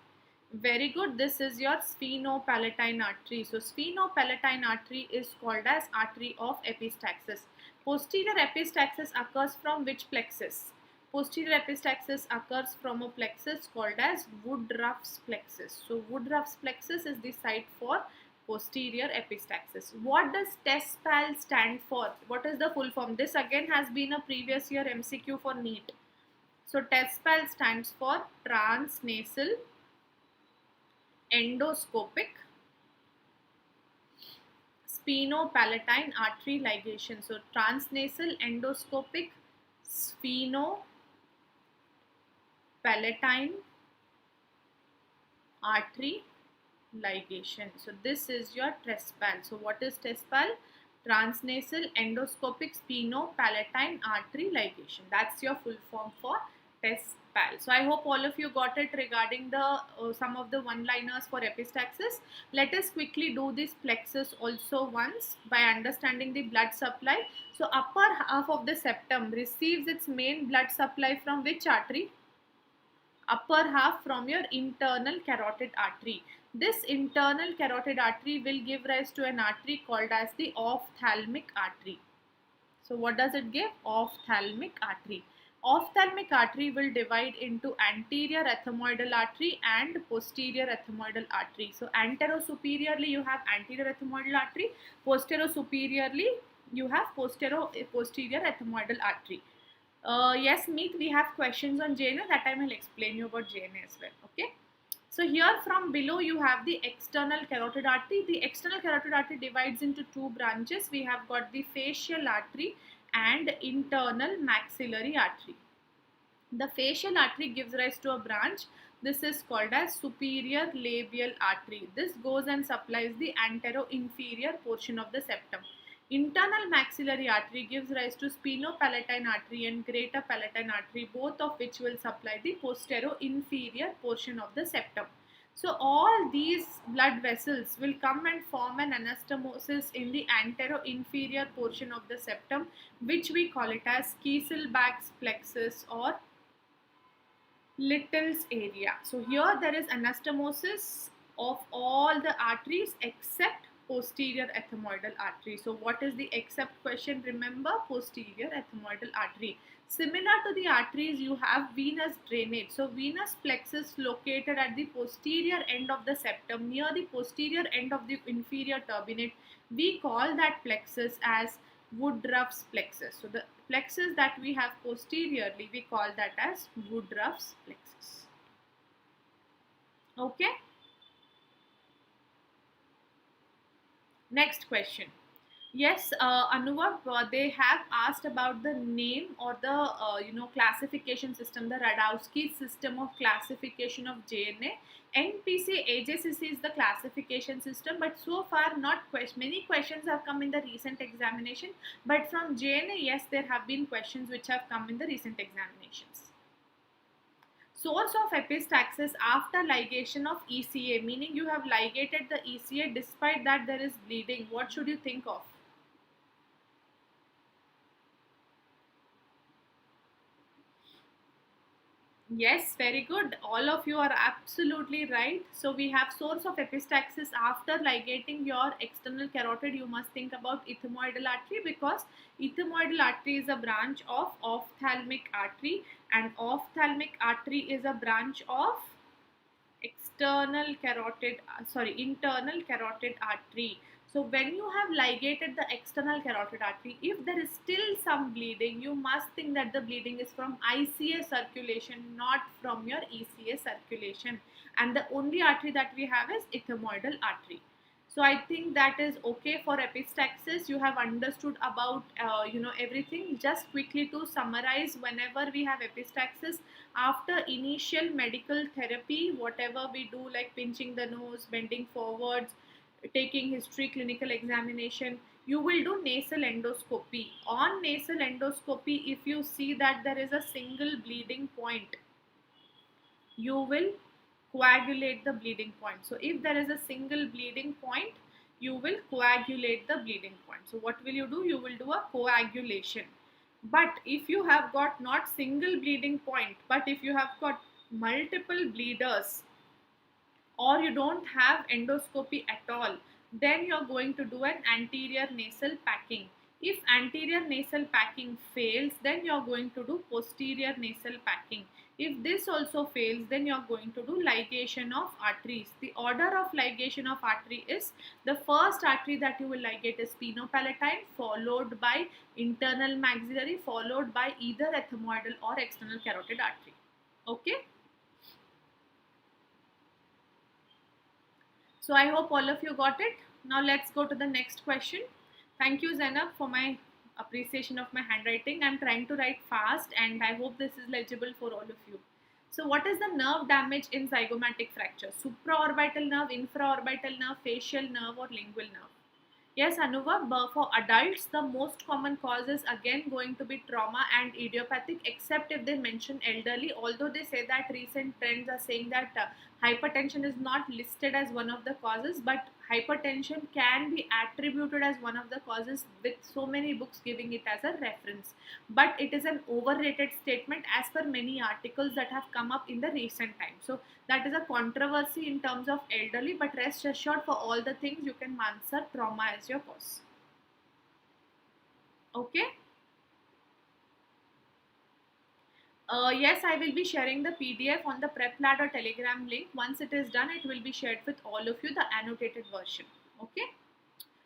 Very good. This is your sphenopalatine artery. So sphenopalatine artery is called as artery of epistaxis. Posterior epistaxis occurs from which plexus? Posterior epistaxis occurs from a plexus called as Woodruff's plexus. So Woodruff's plexus is the site for posterior epistaxis. What does TESPAL stand for? What is the full form? This again has been a previous year MCQ for NEET. So TESPAL stands for transnasal endoscopic sphenopalatine artery ligation. So transnasal endoscopic sphenopalatine artery ligation. So this is your TESPAL. So what is TESPAL? Transnasal endoscopic sphenopalatine artery ligation. That's your full form for TESPAL. So I hope all of you got it regarding the some of the one-liners for epistaxis. Let us quickly do this plexus also once by understanding the blood supply. So upper half of the septum receives its main blood supply from which artery? Upper half from your internal carotid artery. This internal carotid artery will give rise to an artery called as the ophthalmic artery. So what does it give? Ophthalmic artery. Ophthalmic artery will divide into anterior ethmoidal artery and posterior ethmoidal artery. So anterosuperiorly you have anterior ethmoidal artery, posterosuperiorly you have posterior ethmoidal artery. Yes, Meet, we have questions on JNA. That time I'll explain you about JNA as well. Okay. So here from below you have the external carotid artery. The external carotid artery divides into two branches. We have got the facial artery and internal maxillary artery. The facial artery gives rise to a branch. This is called as superior labial artery. This goes and supplies the antero-inferior portion of the septum. Internal maxillary artery gives rise to sphenopalatine artery and greater palatine artery, both of which will supply the postero-inferior portion of the septum. So all these blood vessels will come and form an anastomosis in the antero-inferior portion of the septum, which we call it as Kieselbach's plexus or Little's area. So here there is anastomosis of all the arteries except posterior ethmoidal artery. So what is the except question? Remember, posterior ethmoidal artery. Similar to the arteries, you have venous drainage. So venous plexus located at the posterior end of the septum, near the posterior end of the inferior turbinate. We call that plexus as Woodruff's plexus. So the plexus that we have posteriorly, we call that as Woodruff's plexus. Okay. Next question. Yes, Anuva, they have asked about the name or the classification system, the Radowski system of classification of JNA. NPC AJCC is the classification system, but so far many questions have come in the recent examination. But from JNA, yes, there have been questions which have come in the recent examinations. Source of epistaxis after ligation of ECA, meaning you have ligated the ECA, despite that there is bleeding. What should you think of? Yes, very good. All of you are absolutely right. So we have source of epistaxis after ligating your external carotid. You must think about ethmoidal artery, because ethmoidal artery is a branch of ophthalmic artery, and ophthalmic artery is a branch of internal carotid artery. So when you have ligated the external carotid artery, if there is still some bleeding, you must think that the bleeding is from ICA circulation, not from your ECA circulation. And the only artery that we have is ethmoidal artery. So I think that is okay for epistaxis. You have understood about everything. Just quickly to summarize, whenever we have epistaxis, after initial medical therapy, whatever we do, like pinching the nose, bending forwards, taking history, clinical examination, you will do nasal endoscopy. On nasal endoscopy, if you see that there is a single bleeding point, you will coagulate the bleeding point. So if there is a single bleeding point, you will coagulate the bleeding point. So what will you do? You will do a coagulation. But if you have got not single bleeding point, but if you have got multiple bleeders, or you don't have endoscopy at all, then you're going to do an anterior nasal packing. If anterior nasal packing fails, then you're going to do posterior nasal packing. If this also fails, then you're going to do ligation of arteries. The order of ligation of artery is, the first artery that you will ligate is spinopalatine, followed by internal maxillary, followed by either ethmoidal or external carotid artery. Okay. So I hope all of you got it. Now let's go to the next question. Thank you, Zainab, for my appreciation of my handwriting. I'm trying to write fast, and I hope this is legible for all of you. So what is the nerve damage in zygomatic fracture? Supraorbital nerve, infraorbital nerve, facial nerve, or lingual nerve? Yes, Anuva, for adults, the most common cause is again going to be trauma and idiopathic, except if they mention elderly, although they say that recent trends are saying that hypertension is not listed as one of the causes, but hypertension can be attributed as one of the causes, with so many books giving it as a reference. But it is an overrated statement as per many articles that have come up in the recent time. So that is a controversy in terms of elderly, but rest assured, for all the things you can answer trauma as your cause. Okay. Yes, I will be sharing the PDF on the PrepLadder Telegram link. Once it is done, it will be shared with all of you, the annotated version. Okay.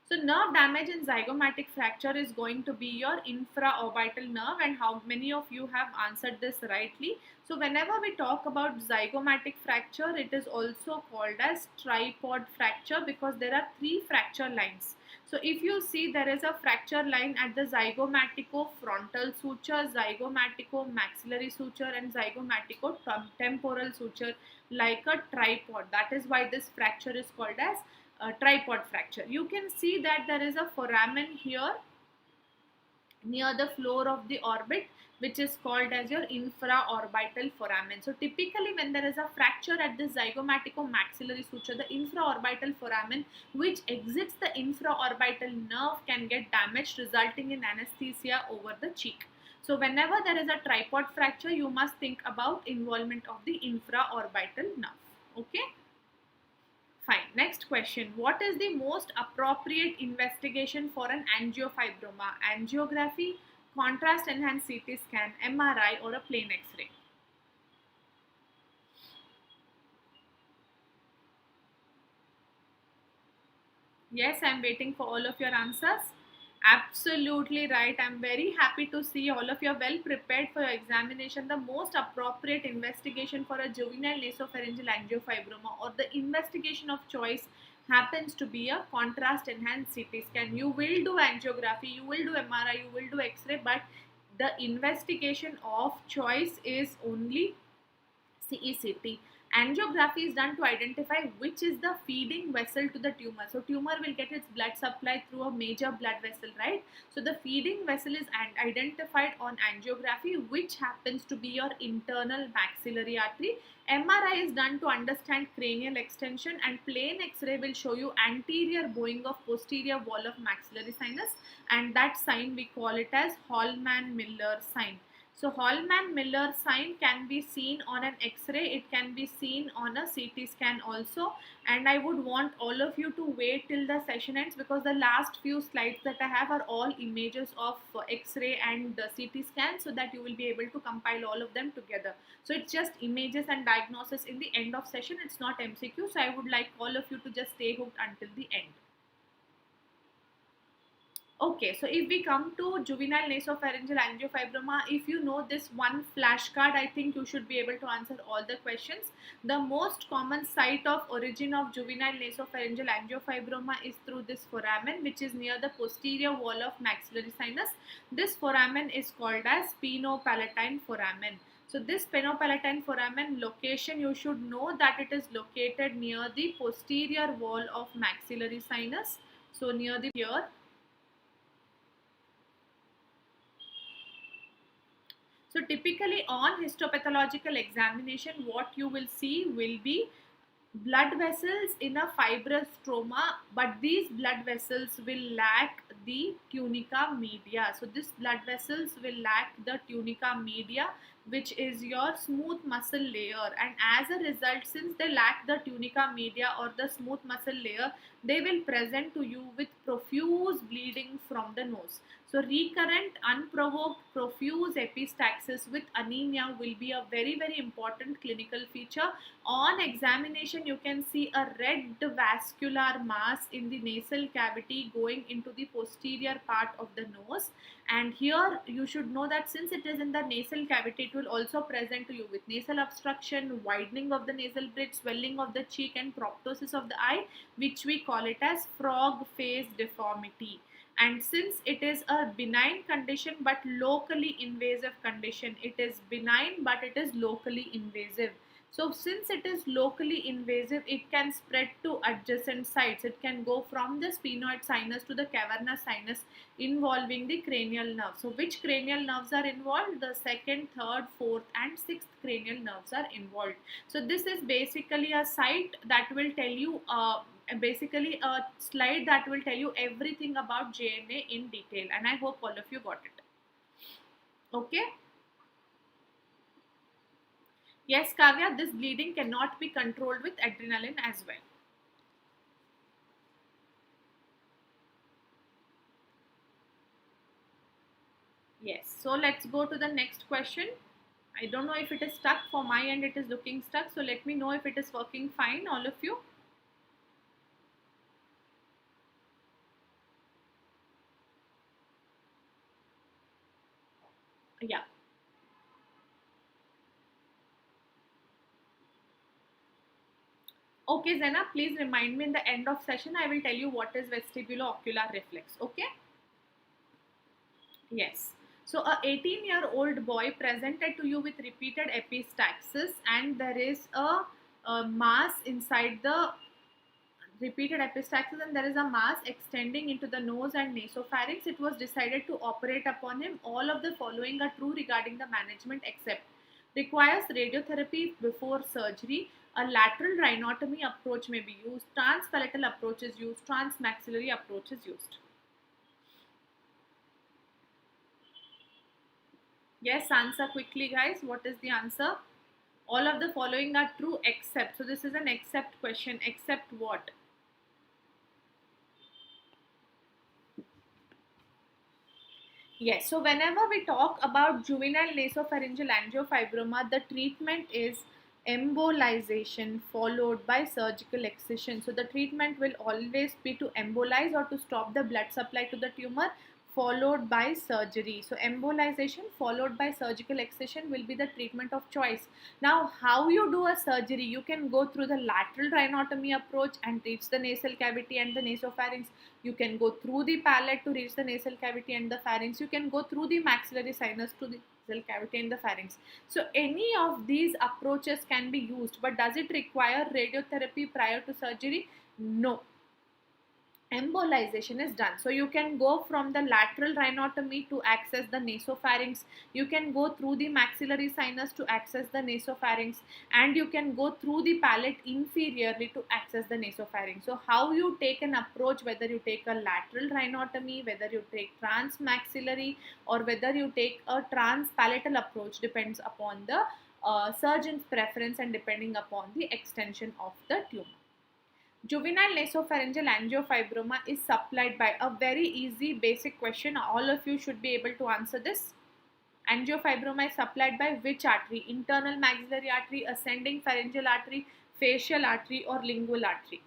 So nerve damage in zygomatic fracture is going to be your infraorbital nerve, and how many of you have answered this rightly. So whenever we talk about zygomatic fracture, it is also called as tripod fracture, because there are three fracture lines. So if you see, there is a fracture line at the zygomatico-frontal suture, zygomatico-maxillary suture, and zygomatico-temporal suture, like a tripod. That is why this fracture is called as tripod fracture. You can see that there is a foramen here near the floor of the orbit, which is called as your infraorbital foramen. So typically when there is a fracture at the zygomatico-maxillary suture, the infraorbital foramen, which exits the infraorbital nerve, can get damaged, resulting in anesthesia over the cheek. So whenever there is a tripod fracture, you must think about involvement of the infraorbital nerve. Okay. Fine. Next question. What is the most appropriate investigation for an angiofibroma? Angiography, contrast enhanced CT scan, MRI, or a plain X-ray? Yes, I'm waiting for all of your answers. Absolutely right. I'm very happy to see all of you are well prepared for your examination. The most appropriate investigation for a juvenile nasopharyngeal angiofibroma or the investigation of choice happens to be a contrast enhanced CT scan. You will do angiography, you will do MRI, you will do X-ray, but the investigation of choice is only CECT. Angiography is done to identify which is the feeding vessel to the tumor. So tumor will get its blood supply through a major blood vessel, right? So the feeding vessel is identified on angiography, which happens to be your internal maxillary artery. MRI is done to understand cranial extension, and plain X-ray will show you anterior bowing of posterior wall of maxillary sinus, and that sign we call it as Hallman-Miller sign. So Hallman-Miller sign can be seen on an X-ray, it can be seen on a CT scan also, and I would want all of you to wait till the session ends, because the last few slides that I have are all images of X-ray and the CT scan, so that you will be able to compile all of them together. So it's just images and diagnosis in the end of session, it's not MCQ, so I would like all of you to just stay hooked until the end. Okay, so if we come to juvenile nasopharyngeal angiofibroma, if you know this one flashcard, I think you should be able to answer all the questions. The most common site of origin of juvenile nasopharyngeal angiofibroma is through this foramen, which is near the posterior wall of maxillary sinus. This foramen is called as spinopalatine foramen. So this spinopalatine foramen location, you should know that it is located near the posterior wall of maxillary sinus. So near the here. So typically on histopathological examination, what you will see will be blood vessels in a fibrous stroma, but these blood vessels will lack the tunica media. So these blood vessels will lack the tunica media, which is your smooth muscle layer, and as a result, since they lack the tunica media or the smooth muscle layer, they will present to you with profuse bleeding from the nose. So recurrent unprovoked profuse epistaxis with anemia will be a very important clinical feature. On examination, you can see a red vascular mass in the nasal cavity going into the posterior part of the nose, and here you should know that since it is in the nasal cavity, it will also present to you with nasal obstruction, widening of the nasal bridge, swelling of the cheek, and proptosis of the eye, which we call it as frog face deformity. And since it is a benign condition but locally invasive condition, it is benign but it is locally invasive. So since it is locally invasive, it can spread to adjacent sites. It can go from the sphenoid sinus to the cavernous sinus, involving the cranial nerves. So which cranial nerves are involved? The second, third, fourth and sixth cranial nerves are involved. So this is basically a site that will tell you basically a slide that will tell you everything about JNA in detail, and I hope all of you got it. Okay. Yes, Kavya, this bleeding cannot be controlled with adrenaline as well. Yes, so let's go to the next question. I don't know if it is stuck. For my end, it is looking stuck. So let me know if it is working fine, all of you. Yeah. Okay, Zena, please remind me in the end of session. I will tell you what is vestibulo-ocular reflex. Okay. Yes. So a 18-year-old boy presented to you with repeated epistaxis, and there is a mass inside the repeated epistaxis, and there is a mass extending into the nose and nasopharynx. It was decided to operate upon him. All of the following are true regarding the management except requires radiotherapy before surgery, a lateral rhinotomy approach may be used, transskeletal approach is used, transmaxillary approach is used. Yes, answer quickly guys. What is the answer? All of the following are true except. So this is an except question. Except what? Yes, so whenever we talk about juvenile nasopharyngeal angiofibroma, the treatment is embolization followed by surgical excision. So the treatment will always be to embolize or to stop the blood supply to the tumor, followed by surgery. So embolization followed by surgical excision will be the treatment of choice. Now, how you do a surgery? You can go through the lateral rhinotomy approach and reach the nasal cavity and the nasopharynx. You can go through the palate to reach the nasal cavity and the pharynx. You can go through the maxillary sinus to the nasal cavity and the pharynx. So any of these approaches can be used, but does it require radiotherapy prior to surgery? No. Embolization is done. So you can go from the lateral rhinotomy to access the nasopharynx. You can go through the maxillary sinus to access the nasopharynx, and you can go through the palate inferiorly to access the nasopharynx. So how you take an approach, whether you take a lateral rhinotomy, whether you take transmaxillary, or whether you take a transpalatal approach, depends upon the surgeon's preference and depending upon the extension of the tumor. Juvenile nasopharyngeal angiofibroma is supplied by a very easy basic question. All of you should be able to answer this. Angiofibroma is supplied by which artery? Internal maxillary artery, ascending pharyngeal artery, facial artery, or lingual artery?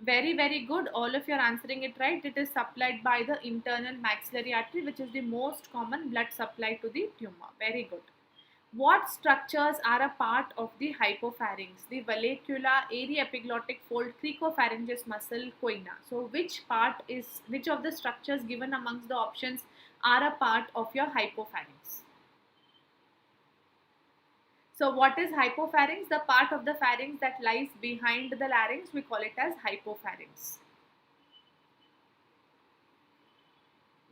Very, very good. All of you are answering it right. It is supplied by the internal maxillary artery, which is the most common blood supply to the tumor. Very good. What structures are a part of the hypopharynx? The vallecula, ariepiglottic fold, cricopharyngeus muscle, choana. So which of the structures given amongst the options are a part of your hypopharynx? So what is hypopharynx? The part of the pharynx that lies behind the larynx, we call it as hypopharynx.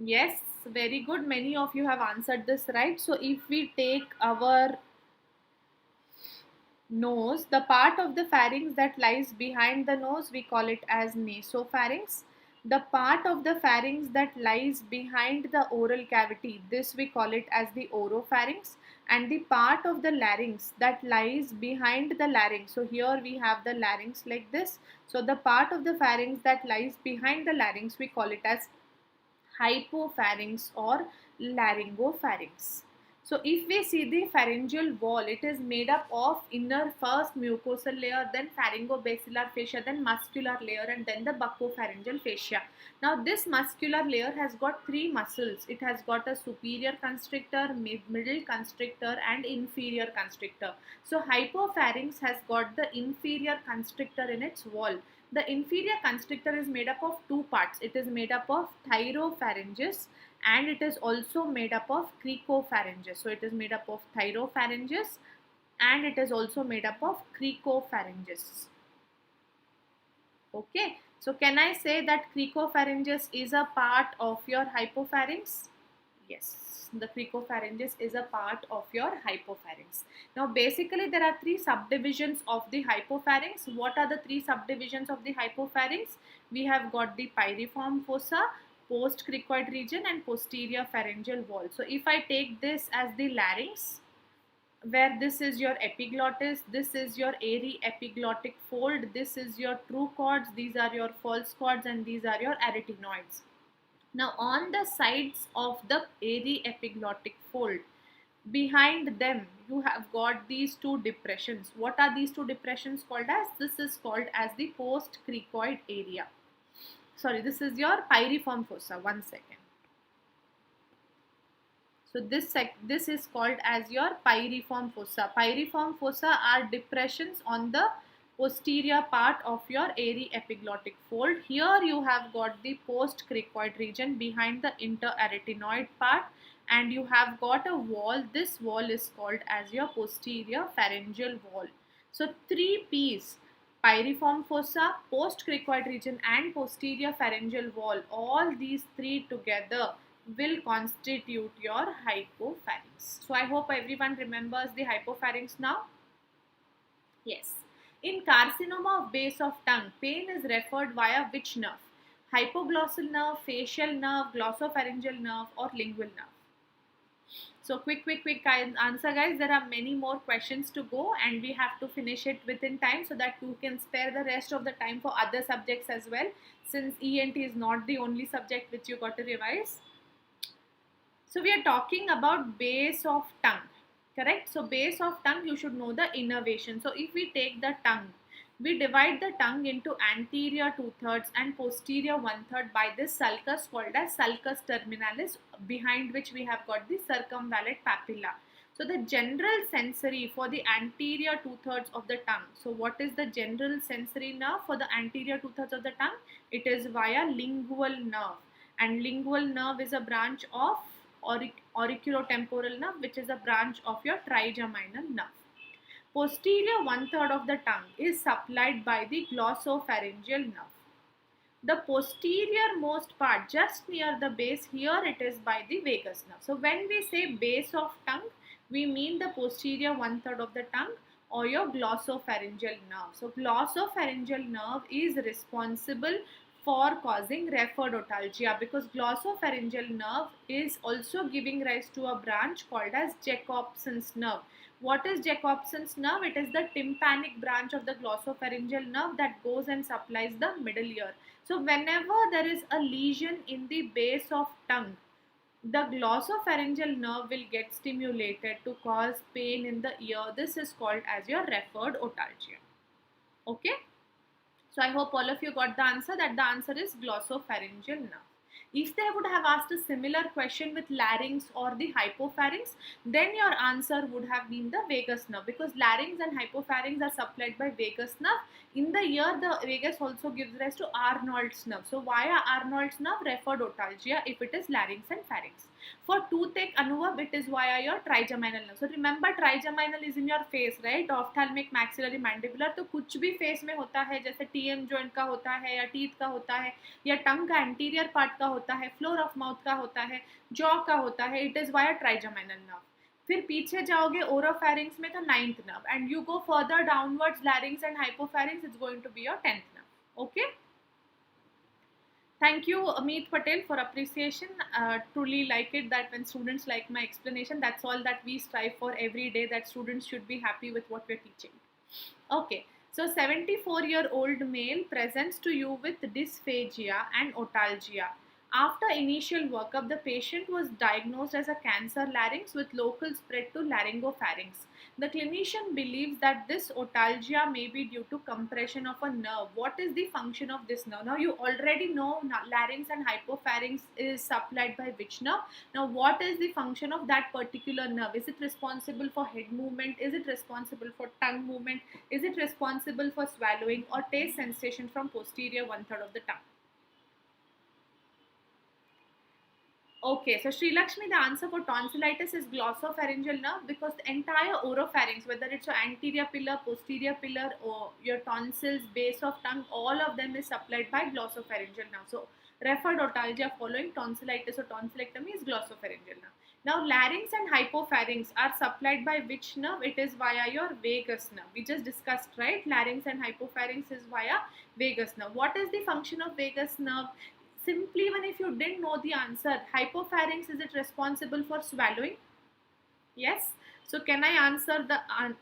Yes, very good. Many of you have answered this right. So if we take our nose, the part of the pharynx that lies behind the nose, we call it as nasopharynx. The part of the pharynx that lies behind the oral cavity, this we call it as the oropharynx. And the part of the larynx that lies behind the larynx, so here we have the larynx like this. So the part of the pharynx that lies behind the larynx, we call it as hypopharynx or laryngopharynx. So if we see the pharyngeal wall, it is made up of inner first mucosal layer, then pharyngobasilar fascia, then muscular layer, and then the buccopharyngeal fascia. Now this muscular layer has got three muscles. It has got a superior constrictor, middle constrictor, and inferior constrictor. So hypopharynx has got the inferior constrictor in its wall. The inferior constrictor is made up of two parts. It is made up of thyropharyngeus and it is also made up of cricopharyngeus. So it is made up of thyropharyngeus and it is also made up of cricopharyngeus. Okay. So can I say that cricopharyngeus is a part of your hypopharynx? Yes. The cricopharyngeus is a part of your hypopharynx. Now basically there are three subdivisions of the hypopharynx. What are the three subdivisions of the hypopharynx? We have got the pyriform fossa, post-cricoid region, and posterior pharyngeal wall. So if I take this as the larynx, where this is your epiglottis, this is your ariepiglottic fold, this is your true cords, these are your false cords, and these are your arytenoids. Now on the sides of the ariepiglottic fold, behind them you have got these two depressions. What are these two depressions called as? This is called as the post-cricoid area. Sorry, this is your pyriform fossa. One second. So this is called as your pyriform fossa. Pyriform fossa are depressions on the posterior part of your ariepiglottic fold. Here you have got the post-cricoid region behind the interarytenoid part, and you have got a wall. This wall is called as your posterior pharyngeal wall. So three P's: pyriform fossa, post-cricoid region, and posterior pharyngeal wall. All these three together will constitute your hypopharynx. So I hope everyone remembers the hypopharynx now. Yes. In carcinoma of base of tongue, pain is referred via which nerve? Hypoglossal nerve, facial nerve, glossopharyngeal nerve, or lingual nerve? So quick answer, guys. There are many more questions to go and we have to finish it within time so that you can spare the rest of the time for other subjects as well, since ENT is not the only subject which you got to revise. So we are talking about base of tongue, correct? So base of tongue, you should know the innervation. So if we take the tongue, we divide the tongue into anterior 2/3 and posterior 1/3 by this sulcus called as sulcus terminalis, behind which we have got the circumvallate papilla. So the general sensory for the anterior 2/3 of the tongue. So what is the general sensory nerve for the anterior 2/3 of the tongue? It is via lingual nerve, and lingual nerve is a branch of auriculotemporal nerve, which is a branch of your trigeminal nerve. Posterior 1/3 of the tongue is supplied by the glossopharyngeal nerve. The posterior most part, just near the base, here it is by the vagus nerve. So when we say base of tongue, we mean the posterior 1/3 of the tongue or your glossopharyngeal nerve. So glossopharyngeal nerve is responsible for causing referred because glossopharyngeal nerve is also giving rise to a branch called as Jacobson's nerve. What is Jacobson's nerve? It is the tympanic branch of the glossopharyngeal nerve that goes and supplies the middle ear. So whenever there is a lesion in the base of tongue, the glossopharyngeal nerve will get stimulated to cause pain in the ear. This is called as your referred otalgia. Okay. So I hope all of you got the answer, that the answer is glossopharyngeal nerve. If they would have asked a similar question with larynx or the hypopharynx, then your answer would have been the vagus nerve, because larynx and hypopharynx are supplied by vagus nerve. In the ear, the vagus also gives rise to Arnold's nerve. So via Arnold's nerve, referred otalgia if it is larynx and pharynx. For toothache anuvab, it is via your trigeminal nerve. So remember, trigeminal is in your face, right? Ophthalmic, maxillary, mandibular. तो कुछ भी face में होता है, जैसे TM joint का होता है, या teeth का होता है, या tongue का anterior part का होता है, floor of mouth का होता है, jaw का होता है, it is via trigeminal nerve. फिर पीछे जाओगे ओरोफैरिंक्स में तो 9th nerve, and you go further downwards, larynx and hypopharynx, it's going to be your 10th nerve. Okay. Thank you, Amit Patel, for appreciation. Truly like it that when students like my explanation, that's all that we strive for every day, that students should be happy with what we're teaching. Okay, so 74-year-old male presents to you with dysphagia and otalgia. After initial workup, the patient was diagnosed as a cancer larynx with local spread to laryngopharynx. The clinician believes that this otalgia may be due to compression of a nerve. What is the function of this nerve? Now you already know larynx and hypopharynx is supplied by which nerve. Now what is the function of that particular nerve? Is it responsible for head movement? Is it responsible for tongue movement? Is it responsible for swallowing or taste sensation from posterior 1/3 of the tongue? Okay, so Sri Lakshmi, the answer for tonsillitis is glossopharyngeal nerve, because the entire oropharynx, whether it's your anterior pillar, posterior pillar, or your tonsils, base of tongue, all of them is supplied by glossopharyngeal nerve. So referred otalgia following tonsillitis or tonsillectomy is glossopharyngeal nerve. Now larynx and hypopharynx are supplied by which nerve? It is via your vagus nerve. We just discussed, right? Larynx and hypopharynx is via vagus nerve. What is the function of vagus nerve? Simply, even if you didn't know the answer, hypopharynx, is it responsible for swallowing? Yes. So can I answer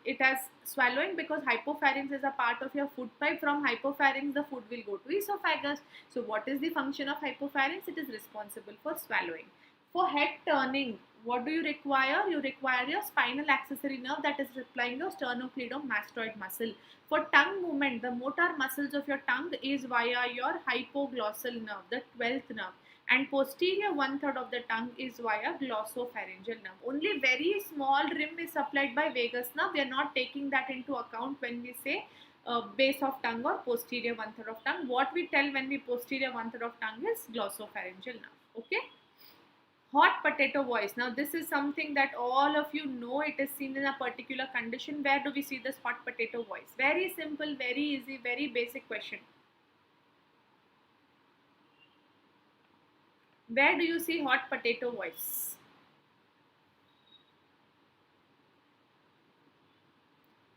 it as swallowing, because hypopharynx is a part of your food pipe. From hypopharynx, the food will go to esophagus. So what is the function of hypopharynx? It is responsible for swallowing. For head turning, what do you require? You require your spinal accessory nerve that is supplying your sternocleidomastoid muscle. For tongue movement, the motor muscles of your tongue is via your hypoglossal nerve, the 12th nerve. And posterior 1/3 of the tongue is via glossopharyngeal nerve. Only very small rim is supplied by vagus nerve. We are not taking that into account when we say base of tongue or posterior 1/3 of tongue. What we tell when we posterior 1/3 of tongue is glossopharyngeal nerve. Okay. Hot potato voice. Now this is something that all of you know. It is seen in a particular condition. Where do we see this hot potato voice? Very simple, very easy, very basic question. Where do you see hot potato voice?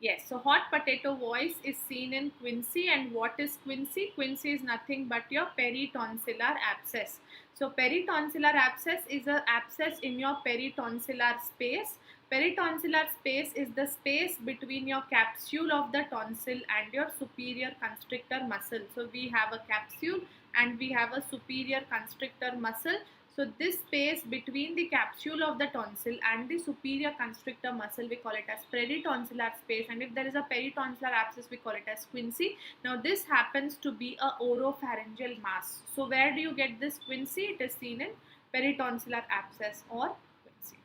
Yes, so hot potato voice is seen in quinsy. And what is quinsy? Quinsy is nothing but your peritonsillar abscess. So peritonsillar abscess is an abscess in your peritonsillar space. Peritonsillar space is the space between your capsule of the tonsil and your superior constrictor muscle. So we have a capsule and we have a superior constrictor muscle. So this space between the capsule of the tonsil and the superior constrictor muscle, we call it as peritonsillar space. And if there is a peritonsillar abscess, we call it as quinsy. Now this happens to be a oropharyngeal mass. So where do you get this quinsy? It is seen in peritonsillar abscess or quinsy.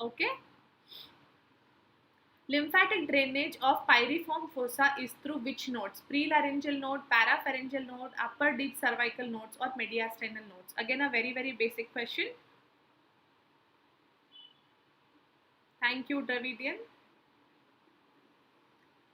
Okay. Lymphatic drainage of pyriform fossa is through which nodes? Prelaryngeal node, parapharyngeal node, upper deep cervical nodes, or mediastinal nodes? Again, a very, very basic question. Thank you, Dravidian.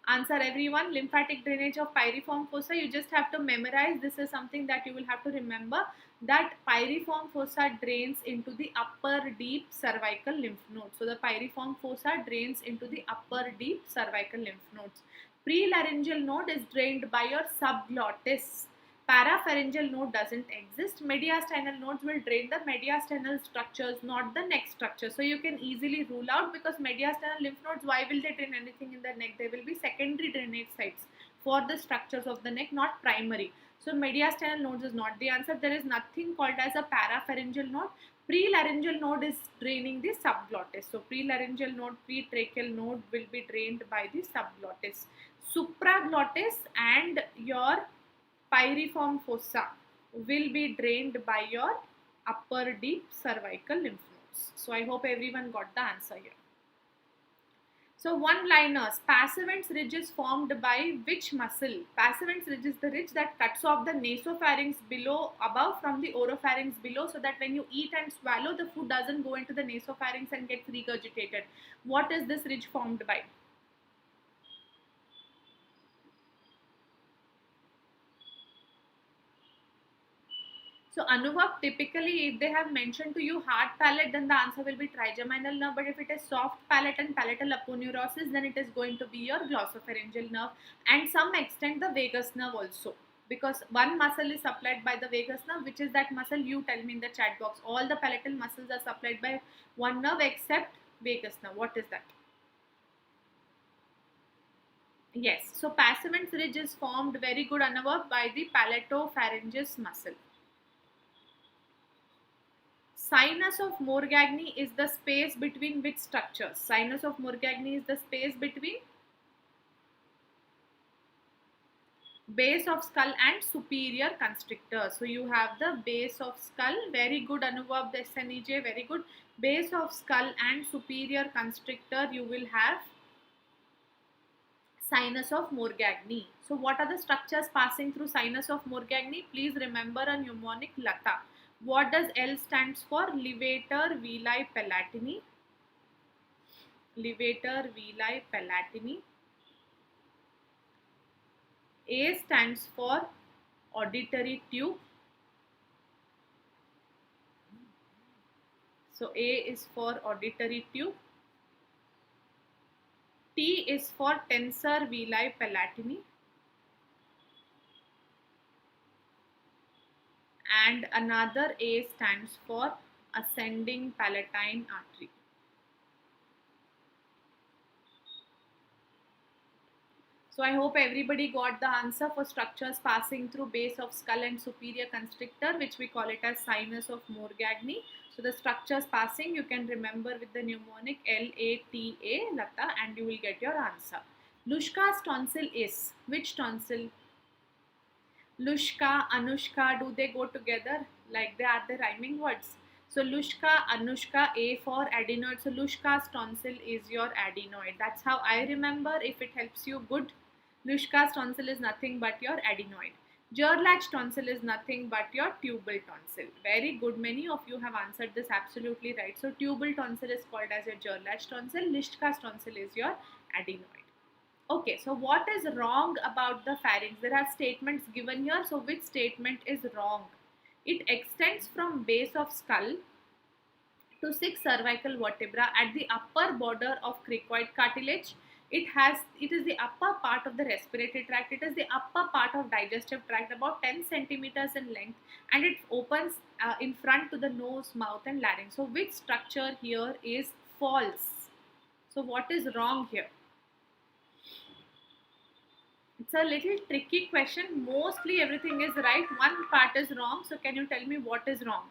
Answer everyone. Lymphatic drainage of pyriform fossa. You just have to memorize. This is something that you will have to remember, that pyriform fossa drains into the upper deep cervical lymph nodes. So the pyriform fossa drains into the upper deep cervical lymph nodes. Prelaryngeal node is drained by your subglottis. Parapharyngeal node doesn't exist. Mediastinal nodes will drain the mediastinal structures, not the neck structure. So you can easily rule out, because mediastinal lymph nodes, why will they drain anything in the neck? They will be secondary drainage sites for the structures of the neck, not primary. So mediastinal nodes is not the answer. There is nothing called as a parapharyngeal node. Prelaryngeal node is draining the subglottis. So prelaryngeal node, pretracheal node will be drained by the subglottis. Supraglottis and your pyriform fossa will be drained by your upper deep cervical lymph nodes. So I hope everyone got the answer here. So one-liners. Passivant's ridge is formed by which muscle? Passivant's ridge is the ridge that cuts off the nasopharynx above from the oropharynx below, so that when you eat and swallow, the food doesn't go into the nasopharynx and gets regurgitated. What is this ridge formed by? So Anubhav, typically if they have mentioned to you hard palate, then the answer will be trigeminal nerve. But if it is soft palate and palatal aponeurosis, then it is going to be your glossopharyngeal nerve, and some extent the vagus nerve also. Because one muscle is supplied by the vagus nerve. Which is that muscle? You tell me in the chat box. All the palatal muscles are supplied by one nerve except vagus nerve. What is that? Yes. So Passivant's ridge is formed, very good Anubhav, by the palatopharyngeus muscle. Sinus of Morgagni is the space between which structures? Sinus of Morgagni is the space between base of skull and superior constrictor. So you have the base of skull. Very good Anubhav, the SNEJ, very good. Base of skull and superior constrictor, you will have sinus of Morgagni. So what are the structures passing through sinus of Morgagni? Please remember a mnemonic LATA. What does L stands for? Levator villi palatini. Levator villi palatini. A stands for auditory tube. So A is for auditory tube. T is for tensor villi palatini. And another A stands for ascending palatine artery. So I hope everybody got the answer for structures passing through base of skull and superior constrictor, which we call it as sinus of Morgagni. So the structures passing, you can remember with the mnemonic LATA, Lata, and you will get your answer. Lushka's tonsil is which tonsil? Lushka, Anushka, do they go together? Like they are the rhyming words. So Lushka, Anushka, A for adenoid. So Lushka's tonsil is your adenoid. That's how I remember. If it helps you, good. Lushka's tonsil is nothing but your adenoid. Gerlach tonsil is nothing but your tubal tonsil. Very good. Many of you have answered this absolutely right. So tubal tonsil is called as your Gerlach tonsil. Lushka's tonsil is your adenoid. Okay, so what is wrong about the pharynx? There are statements given here. So which statement is wrong? It extends from base of skull to 6 cervical vertebra at the upper border of cricoid cartilage. It is the upper part of the respiratory tract. It is the upper part of digestive tract, about 10 centimeters in length, and it opens in front to the nose, mouth, and larynx. So which structure here is false? So what is wrong here? It's a little tricky question. Mostly everything is right. One part is wrong. So can you tell me what is wrong?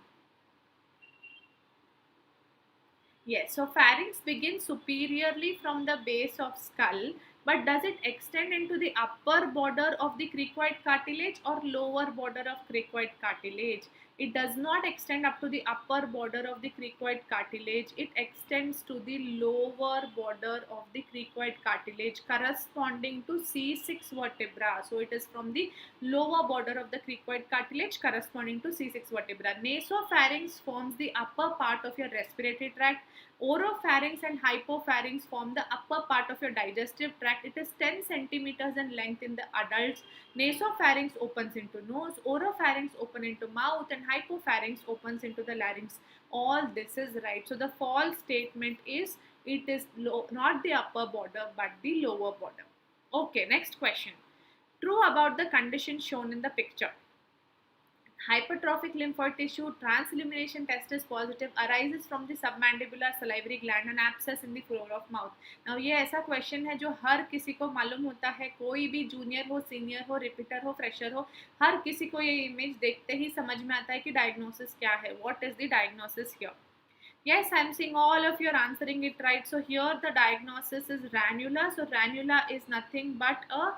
Yes, so pharynx begins superiorly from the base of skull, but does it extend into the upper border of the cricoid cartilage or lower border of cricoid cartilage? It does not extend up to the upper border of the cricoid cartilage. It extends to the lower border of the cricoid cartilage corresponding to C6 vertebra. So it is from the lower border of the cricoid cartilage corresponding to C6 vertebra. Nasopharynx forms the upper part of your respiratory tract. Oropharynx and hypopharynx form the upper part of your digestive tract. It is 10 centimeters in length in the adults. Nasopharynx opens into nose, oropharynx open into mouth, and hypopharynx opens into the larynx. All this is right. So the false statement is it is not the upper border but the lower border. Okay, next question. True about the condition shown in the picture. Hypertrophic lymphoid tissue transillumination test is positive, arises from the submandibular salivary gland and abscess in the floor of mouth. Now ये ऐसा question है जो हर किसी को मालूम होता है, कोई भी जूनियर हो, सीनियर हो, रिपीटर हो, फ्रेशर हो, हर किसी को ये इमेज देखते ही समझ में आता है कि डायग्नोसिस क्या है. What is the diagnosis here? Yes, I'm seeing all of you are answering it right. So here the diagnosis is ranula. So ranula is nothing but a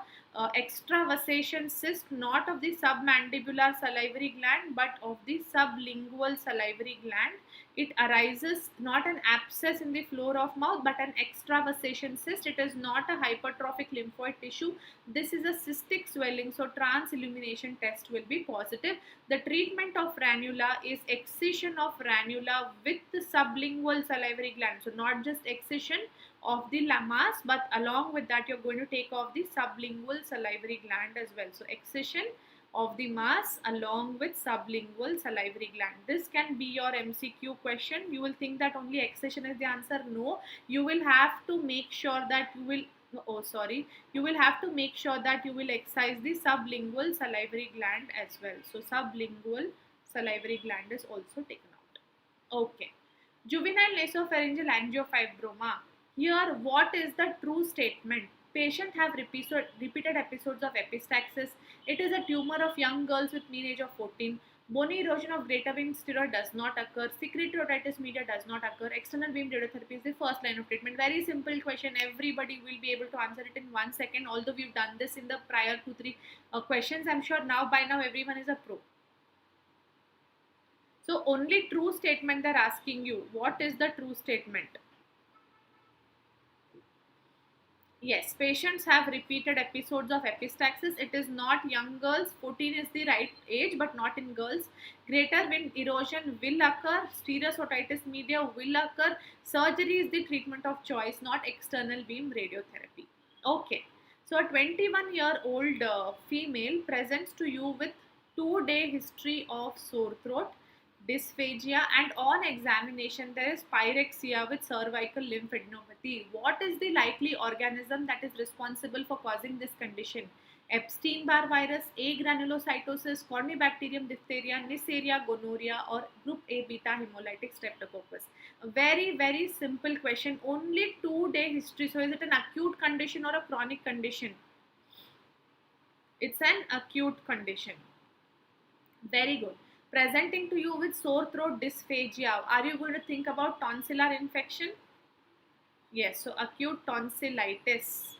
extravasation cyst, not of the submandibular salivary gland but of the sublingual salivary gland. It arises not an abscess in the floor of mouth but an extravasation cyst. It is not a hypertrophic lymphoid tissue. This is a cystic swelling, so transillumination test will be positive. The treatment of ranula is excision of ranula with the sublingual salivary gland. So not just excision of the mass, but along with that you're going to take off the sublingual salivary gland as well. So excision of the mass along with sublingual salivary gland. This can be your MCQ question. You will think that only excision is the answer. No, you will have to make sure that you will you will have to make sure that you will excise the sublingual salivary gland as well. So sublingual salivary gland is also taken out. Okay. Juvenile nasopharyngeal angiofibroma. Here, what is the true statement? Patient have repeated episodes of epistaxis. It is a tumor of young girls with mean age of 14. Bony erosion of greater vein steroid does not occur. Secretory otitis media does not occur. External beam radiotherapy is the first line of treatment. Very simple question. Everybody will be able to answer it in 1 second. Although we've done this in the prior 2-3 questions, I'm sure by now everyone is a pro. So only true statement they're asking you. What is the true statement? Yes, patients have repeated episodes of epistaxis. It is not young girls. 14 is the right age, but not in girls. Greater vein erosion will occur. Serous otitis media will occur. Surgery is the treatment of choice, not external beam radiotherapy. Okay. So a 21-year-old female presents to you with 2-day history of sore throat, dysphagia, and on examination there is pyrexia with cervical lymphadenopathy. What is the likely organism that is responsible for causing this condition? Epstein-Barr virus, A. granulocytosis, Corynebacterium diphtheria, Neisseria gonorrhea, or group A beta hemolytic streptococcus. A very, very simple question. Only 2-day history. So is it an acute condition or a chronic condition? It's an acute condition. Very good. Presenting to you with sore throat, dysphagia. Are you going to think about tonsillar infection? Yes, so acute tonsillitis.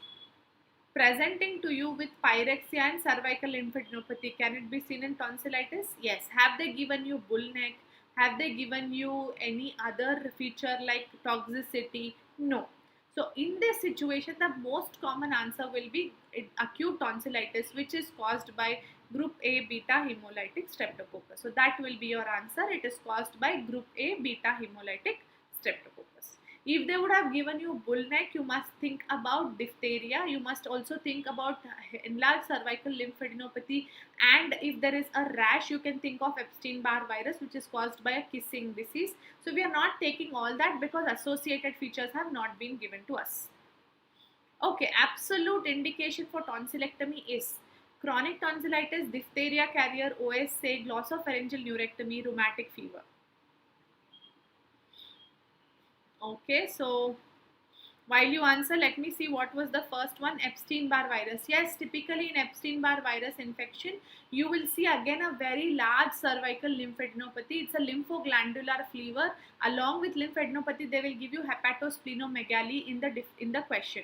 Presenting to you with pyrexia and cervical lymphadenopathy. Can it be seen in tonsillitis? Yes. Have they given you bull neck? Have they given you any other feature like toxicity? No. So in this situation, the most common answer will be acute tonsillitis, which is caused by group A beta hemolytic streptococcus. So that will be your answer. It is caused by group A beta hemolytic streptococcus. If they would have given you bull neck, you must think about diphtheria. You must also think about enlarged cervical lymphadenopathy. And if there is a rash, you can think of Epstein-Barr virus, which is caused by a kissing disease. So we are not taking all that because associated features have not been given to us. Okay, absolute indication for tonsillectomy is chronic tonsillitis, diphtheria carrier, OSA, glossopharyngeal neurectomy, rheumatic fever. Okay, so while you answer, let me see what was the first one. Epstein-Barr virus. Yes, typically in Epstein-Barr virus infection, you will see again a very large cervical lymphadenopathy. It's a lymphoglandular fever. Along with lymphadenopathy, they will give you hepatosplenomegaly in the question.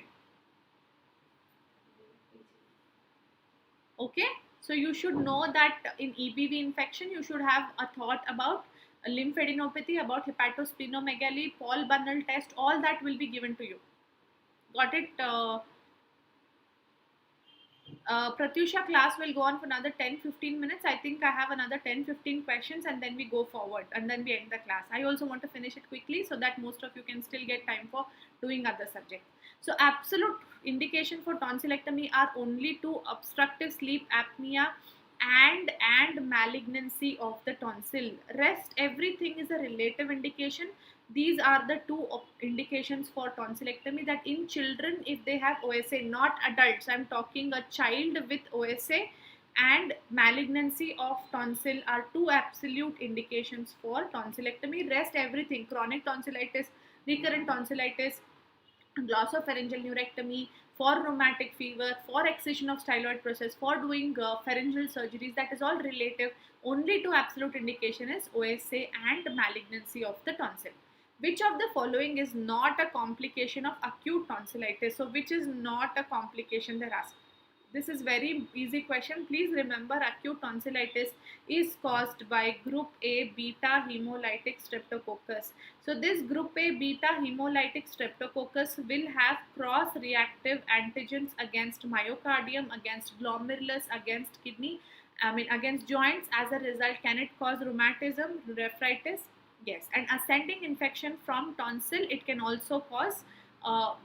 Okay, so you should know that in EBV infection, you should have a thought about lymphadenopathy, about hepatosplenomegaly, Paul Bunel test. All that will be given to you. Got it? Pratyusha, class will go on for another 10-15 minutes. I think I have another 10-15 questions and then we go forward and then we end the class. I also want to finish it quickly so that most of you can still get time for doing other subjects. So absolute indication for tonsillectomy are only two: obstructive sleep apnea and malignancy of the tonsil. Rest everything is a relative indication. These are the two indications for tonsillectomy, that in children if they have OSA, not adults, I'm talking a child with OSA and malignancy of tonsil are two absolute indications for tonsillectomy. Rest everything, chronic tonsillitis, recurrent tonsillitis, glossopharyngeal neurectomy, for rheumatic fever, for excision of styloid process, for doing pharyngeal surgeries, that is all relative. Only two absolute indication is OSA and malignancy of the tonsil. Which of the following is not a complication of acute tonsillitis? So which is not a complication, they're asking. This is very easy question. Please remember, acute tonsillitis is caused by group A beta hemolytic streptococcus. So this group A beta hemolytic streptococcus will have cross-reactive antigens against myocardium, against glomerulus, against kidney, against joints. As a result, can it cause rheumatism, nephritis? Yes. And ascending infection from tonsil, it can also cause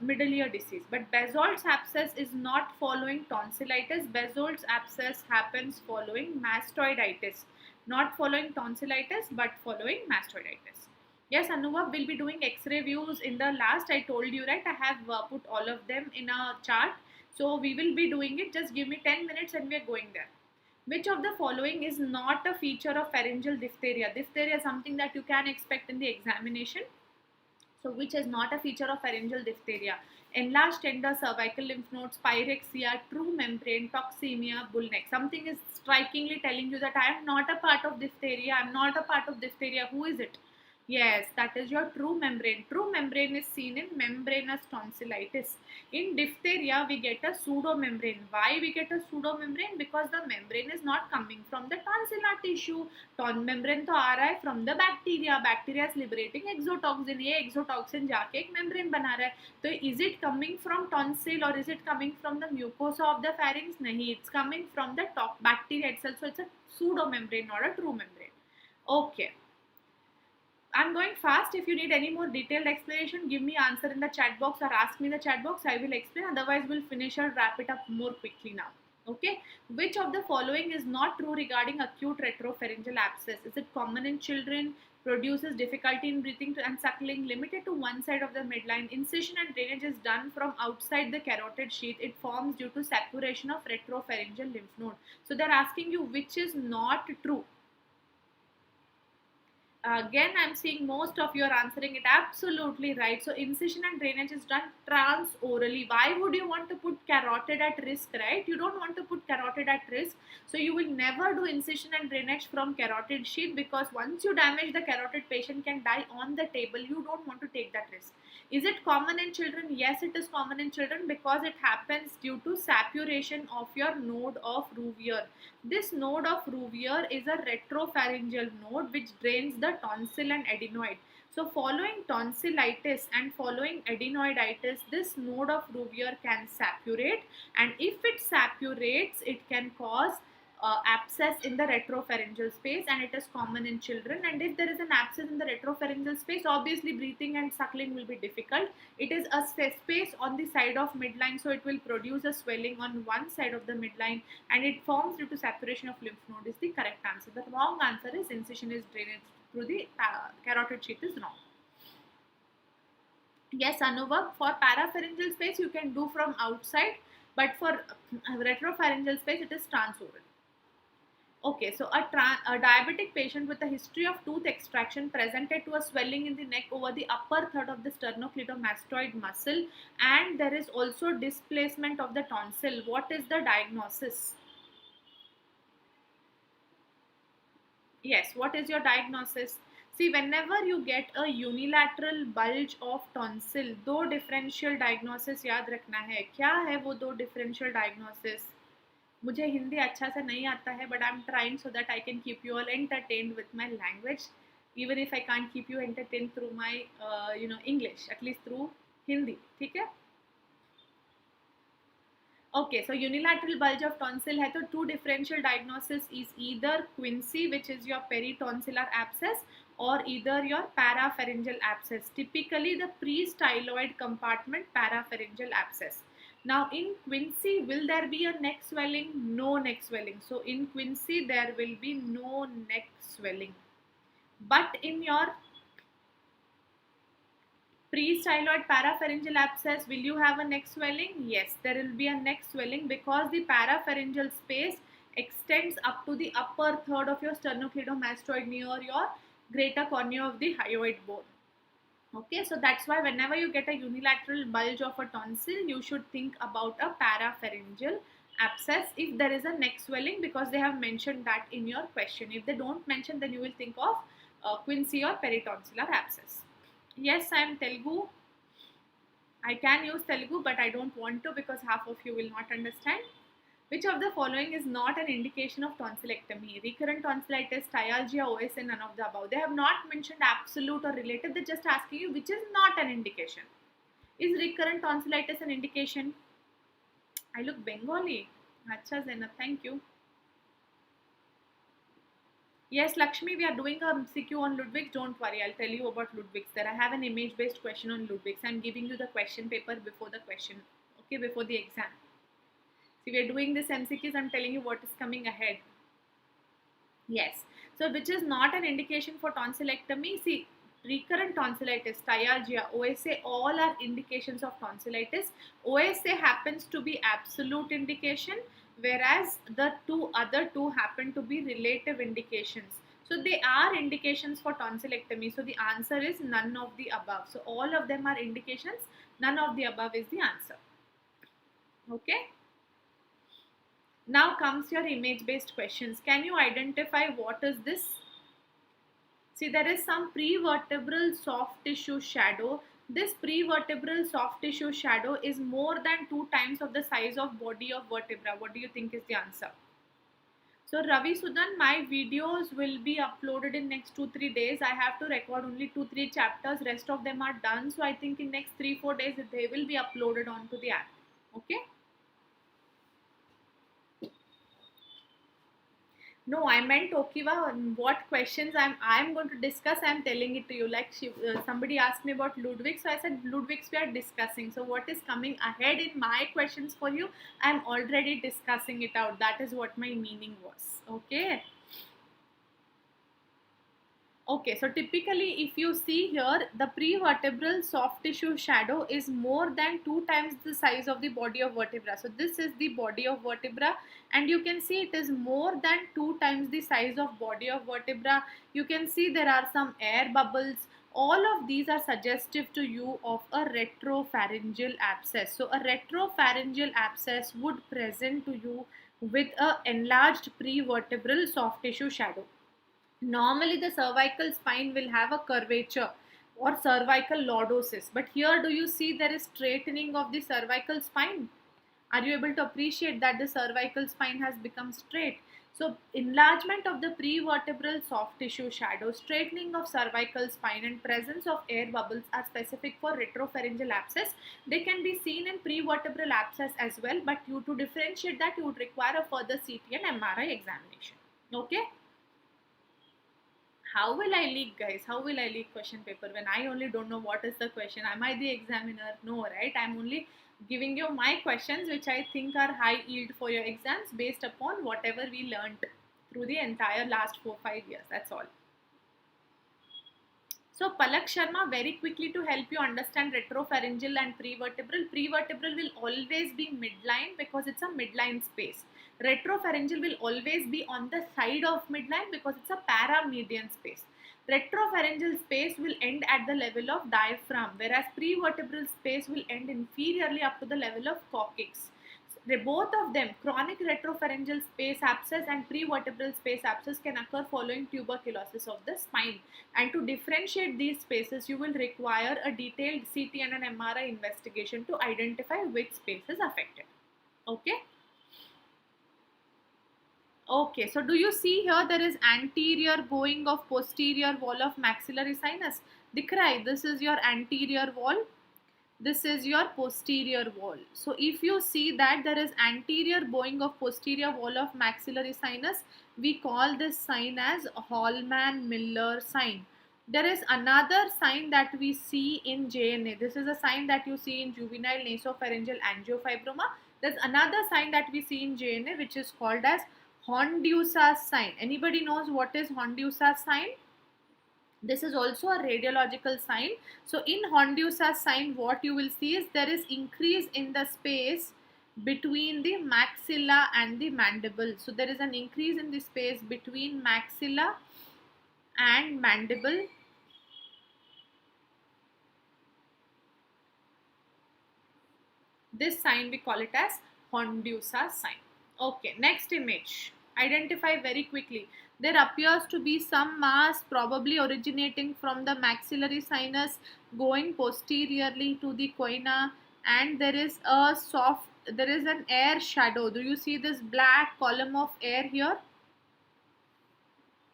middle ear disease. But Bezold's abscess is not following tonsillitis. Bezold's abscess happens following mastoiditis, not following tonsillitis, but following mastoiditis. Yes, Anubhav will be doing X-ray views in the last. I told you, right? I have put all of them in a chart. So we will be doing it. Just give me 10 minutes and we are going there. Which of the following is not a feature of pharyngeal diphtheria? Diphtheria is something that you can expect in the examination. So which is not a feature of pharyngeal diphtheria? Enlarged tender cervical lymph nodes, pyrexia, true membrane, toxemia, bull neck. Something is strikingly telling you that I am not a part of diphtheria. I am not a part of diphtheria. Who is it? Yes, that is your true membrane. True membrane is seen in membranous tonsillitis. In diphtheria, we get a pseudomembrane. Why we get a pseudomembrane? Because the membrane is not coming from the tonsillar tissue. Membrane तो आ रहा है from the bacteria. Bacteria is liberating exotoxin. ये exotoxin जाके एक membrane बना रहा है. तो is it coming from tonsil or is it coming from the mucosa of the pharynx? नहीं, it's coming from the bacteria itself. So it's a pseudomembrane, not a true membrane. Okay. I'm going fast. If you need any more detailed explanation, give me answer in the chat box or ask me in the chat box. I will explain. Otherwise, we'll finish or wrap it up more quickly now. Okay. Which of the following is not true regarding acute retropharyngeal abscess? Is it common in children? Produces difficulty in breathing and suckling, limited to one side of the midline. Incision and drainage is done from outside the carotid sheath. It forms due to suppuration of retropharyngeal lymph node. So they're asking you which is not true. Again, I'm seeing most of you are answering it absolutely right. So incision and drainage is done transorally. Why would you want to put carotid at risk, right? You don't want to put carotid at risk. So you will never do incision and drainage from carotid sheath, because once you damage the carotid, patient can die on the table. You don't want to take that risk. Is it common in children? Yes, it is common in children because it happens due to suppuration of your node of Rouvier. This node of Rouvier is a retropharyngeal node which drains the tonsil and adenoid. So following tonsillitis and following adenoiditis, this node of Rouvier can suppurate, and if it suppurates, it can cause abscess in the retropharyngeal space, and it is common in children. And if there is an abscess in the retropharyngeal space, obviously breathing and suckling will be difficult. It is a space on the side of midline, so it will produce a swelling on one side of the midline, and it forms due to suppuration of lymph node is the correct answer. The wrong answer is incision is drainage through the carotid sheath is wrong. Yes, Anubhav, for parapharyngeal space you can do from outside, but for retropharyngeal space it is transoral. Okay, so a diabetic patient with a history of tooth extraction presented to a swelling in the neck over the upper third of the sternocleidomastoid muscle, and there is also displacement of the tonsil. What is the diagnosis? Yes, what is your diagnosis? See, whenever you get a unilateral bulge of tonsil, दो differential diagnosis याद रखना है. क्या है वो दो differential diagnosis? मुझे हिंदी अच्छा से नहीं आता है, but I'm trying so that I can keep you all entertained with my language, even if I can't keep you entertained through my English, at least through Hindi. ठीक है? Okay, so unilateral bulge of tonsil है तो two differential diagnosis is either quinsy, which is your peritonsillar abscess, or either your parapharyngeal abscess. Typically the pre-styloid compartment parapharyngeal abscess. Now in quinsy, will there be a neck swelling? No neck swelling. So in quinsy there will be no neck swelling. But in your pre-styloid parapharyngeal abscess, will you have a neck swelling? Yes, there will be a neck swelling because the parapharyngeal space extends up to the upper third of your sternocleidomastoid near your greater cornea of the hyoid bone. Okay, so that's why whenever you get a unilateral bulge of a tonsil, you should think about a parapharyngeal abscess if there is a neck swelling, because they have mentioned that in your question. If they don't mention, then you will think of quinsy or peritonsillar abscess. Yes, I am Telugu. I can use Telugu, but I don't want to because half of you will not understand. Which of the following is not an indication of tonsillectomy? Recurrent tonsillitis, myalgia, OSA, none of the above. They have not mentioned absolute or relative. They're just asking you which is not an indication. Is recurrent tonsillitis an indication? I look Bengali. Acha Zainab, thank you. Yes, Lakshmi, we are doing a MCQ on Ludwig's. Don't worry, I'll tell you about Ludwig's. There, I have an image-based question on Ludwig's. I'm giving you the question paper before the question, okay, before the exam. See, we are doing this MCQs. I'm telling you what is coming ahead. Yes. So, which is not an indication for tonsillectomy. See, recurrent tonsillitis, myalgia, OSA, all are indications of tonsillitis. OSA happens to be absolute indication, whereas the other two happen to be relative indications. So they are indications for tonsillectomy. So the answer is none of the above. So all of them are indications. None of the above is the answer. Okay. Now comes your image-based questions. Can you identify what is this? See, there is some prevertebral soft tissue shadow. This prevertebral soft tissue shadow is more than 2 times of the size of body of vertebra. What do you think is the answer? So Ravi Sudan, my videos will be uploaded in next 2-3 days. I have to record only 2-3 chapters. Rest of them are done. So I think in next 3-4 days they will be uploaded onto the app. Okay. No, I meant Okiva. What questions I'm going to discuss, I'm telling it to you. Like somebody asked me about Ludwig, so I said Ludwig's we are discussing. So what is coming ahead in my questions for you, I'm already discussing it out. That is what my meaning was. Okay. Okay, so typically if you see here, the prevertebral soft tissue shadow is more than 2 times the size of the body of vertebra. So this is the body of vertebra, and you can see it is more than 2 times the size of body of vertebra. You can see there are some air bubbles. All of these are suggestive to you of a retropharyngeal abscess. So a retropharyngeal abscess would present to you with a enlarged prevertebral soft tissue shadow. Normally the cervical spine will have a curvature or cervical lordosis, but here do you see there is straightening of the cervical spine? Are you able to appreciate that the cervical spine has become straight? So enlargement of the prevertebral soft tissue shadow, straightening of cervical spine, and presence of air bubbles are specific for retropharyngeal abscess. They can be seen in prevertebral abscess as well, but you to differentiate that you would require a further CT and MRI examination. Okay. How will I leak, guys? How will I leak question paper when I only don't know what is the question? Am I the examiner? No, right? I'm only giving you my questions which I think are high yield for your exams based upon whatever we learned through the entire last 4-5 years. That's all. So Palak Sharma, very quickly to help you understand retropharyngeal and prevertebral. Prevertebral will always be midline because it's a midline space. Retropharyngeal will always be on the side of midline because it's a paramedian space. Retropharyngeal space will end at the level of diaphragm, whereas prevertebral space will end inferiorly up to the level of coccyx. Both of them, chronic retropharyngeal space abscess and prevertebral space abscess, can occur following tuberculosis of the spine. And to differentiate these spaces, you will require a detailed CT and an MRI investigation to identify which space is affected. Okay. Okay, so do you see here there is anterior bowing of posterior wall of maxillary sinus? Dikh raha hai? This is your anterior wall. This is your posterior wall. So if you see that there is anterior bowing of posterior wall of maxillary sinus, we call this sign as Hallman-Miller sign. There is another sign that we see in JNA. This is a sign that you see in juvenile nasopharyngeal angiofibroma. There's another sign that we see in JNA which is called as Hondiusa's sign. Anybody knows what is Hondiusa's sign? This is also a radiological sign. So in Hondiusa's sign, what you will see is there is increase in the space between the maxilla and the mandible. So there is an increase in the space between maxilla and mandible. This sign we call it as Hondiusa's sign. Okay, next image. Identify very quickly. There appears to be some mass probably originating from the maxillary sinus going posteriorly to the choana, and there is an air shadow. Do you see this black column of air here?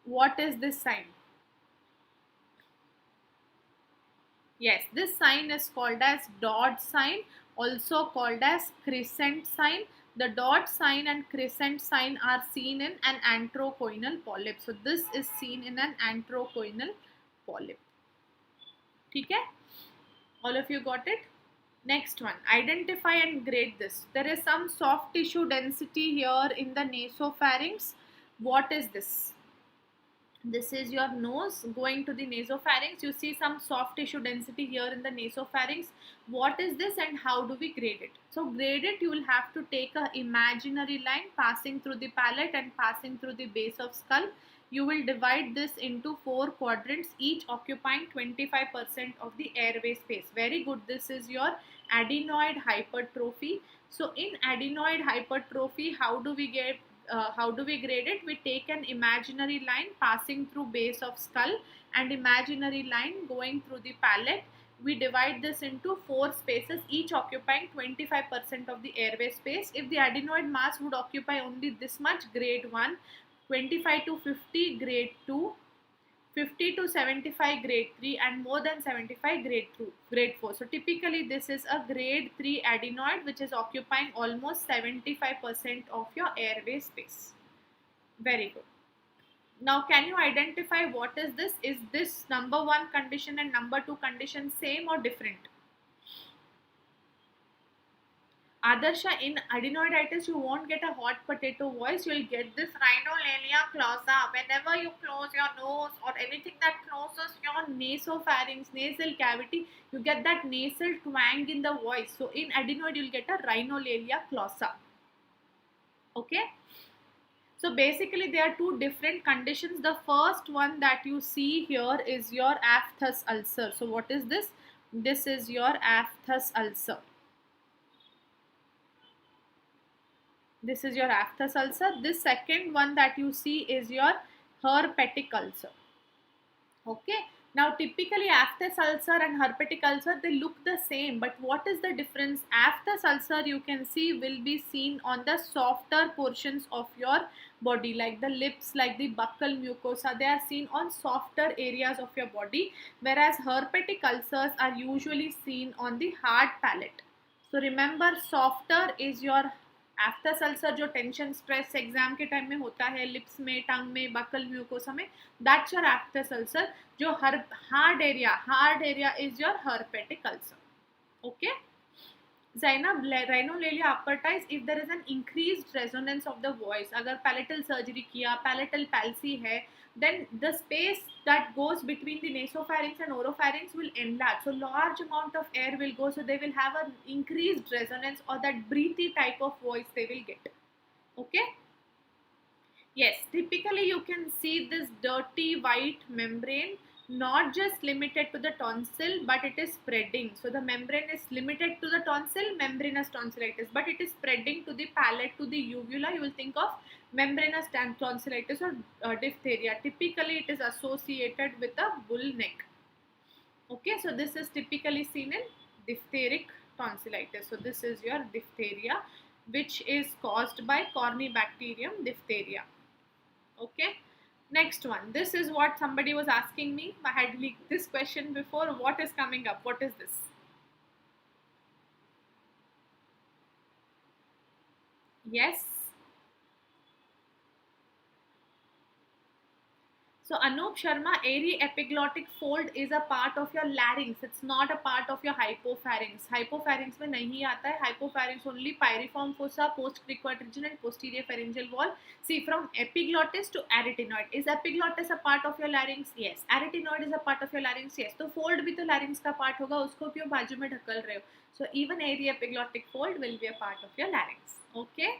What is this sign? Yes, this sign is called as dot sign, also called as crescent sign. The dot sign and crescent sign are seen in an anthropoidal polyp. So this is seen in an anthropoidal polyp. Okay? All of you got it? Next one, identify and grade this. There is some soft tissue density here in the nasopharynx. What is this? This is your nose going to the nasopharynx. You see some soft tissue density here in the nasopharynx. What is this and how do we grade it? So grade it, you will have to take an imaginary line passing through the palate and passing through the base of skull. You will divide this into 4 quadrants, each occupying 25% of the airway space. Very good. This is your adenoid hypertrophy. So in adenoid hypertrophy, how do we grade it? We take an imaginary line passing through base of skull and imaginary line going through the palate. We divide this into 4 spaces, each occupying 25% of the airway space. If the adenoid mass would occupy only this much, grade 1, 25 to 50, grade 2, 50 to 75, grade 3, and more than 75, grade 4. So typically this is a grade 3 adenoid which is occupying almost 75% of your airway space. Very good. Now can you identify what is this? Is this number 1 condition and number 2 condition same or different? Adarsha, in adenoiditis, you won't get a hot potato voice. You will get this rhinolalia clausa. Whenever you close your nose or anything that closes your nasopharynx, nasal cavity, you get that nasal twang in the voice. So in adenoid, you will get a rhinolalia clausa. Okay. So basically, there are 2 different conditions. The first one that you see here is your aphthous ulcer. So what is this? This is your aphthous ulcer. This is your aphthous ulcer. This second one that you see is your herpetic ulcer. Okay. Now typically aphthous ulcer and herpetic ulcer, they look the same, but what is the difference? Aphthous ulcer, you can see, will be seen on the softer portions of your body, like the lips, like the buccal mucosa. They are seen on softer areas of your body, whereas herpetic ulcers are usually seen on the hard palate. So remember, softer is your aphthous ulcer जो tension stress exam के time में होता है lips में, टंग में, buckle mucosa में, that's your aphthous ulcer. जो hard area is your herpetic ulcer. Okay. Zainab, rhinolalia apertis, if there is an increased resonance of the voice, अगर palatal surgery किया, palatal palsy है, then the space that goes between the nasopharynx and oropharynx will enlarge. So large amount of air will go. So they will have an increased resonance, or that breathy type of voice they will get. Okay. Yes, typically you can see this dirty white membrane, not just limited to the tonsil, but it is spreading. So the membrane is limited to the tonsil, membranous tonsillitis, but it is spreading to the palate, to the uvula. You will think of membranous tonsillitis or diphtheria. Typically it is associated with a bull neck. Okay, so this is typically seen in diphtheric tonsillitis. So this is your diphtheria, which is caused by Corynebacterium diphtheria. Okay, next one. This is what somebody was asking me. I had leaked this question before. What is coming up? What is this? Yes. So Anup Sharma, airy epiglottic fold is a part of your larynx. It's not a part of your hypopharynx. Hypopharynx में नहीं आता है. Hypopharynx only pyriform fossa, postcricoid region and posterior pharyngeal wall. See, from epiglottis to arytenoid. Is epiglottis a part of your larynx? Yes. Arytenoid is a part of your larynx? Yes. तो fold भी तो larynx का part होगा. उसको क्यों बाजू में ढकल रहे हो? So even airy epiglottic fold will be a part of your larynx. Okay.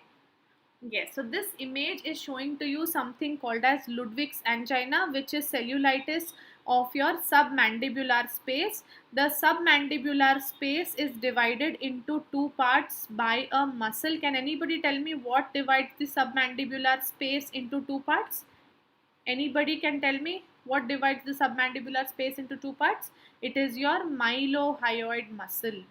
Yes, so this image is showing to you something called as Ludwig's angina, which is cellulitis of your submandibular space. The submandibular space is divided into two parts by a muscle. Can anybody tell me what divides the submandibular space into two parts? Anybody can tell me what divides the submandibular space into two parts? It is your mylohyoid muscle.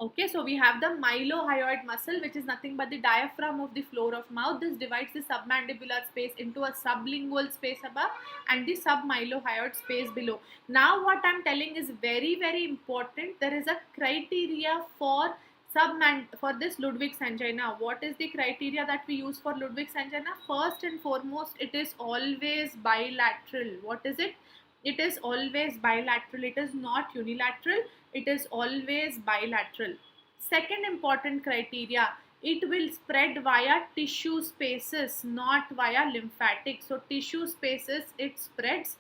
Okay, so we have the mylohyoid muscle, which is nothing but the diaphragm of the floor of mouth. This divides the submandibular space into a sublingual space above and the submylohyoid space below. Now what I'm telling is very, very important. There is a criteria for this Ludwig's angina. What is the criteria that we use for Ludwig's angina? First and foremost, it is always bilateral. What is it? It is always bilateral. It is not unilateral. It is always bilateral. Second important criteria, it will spread via tissue spaces, not via lymphatic. So tissue spaces it spreads,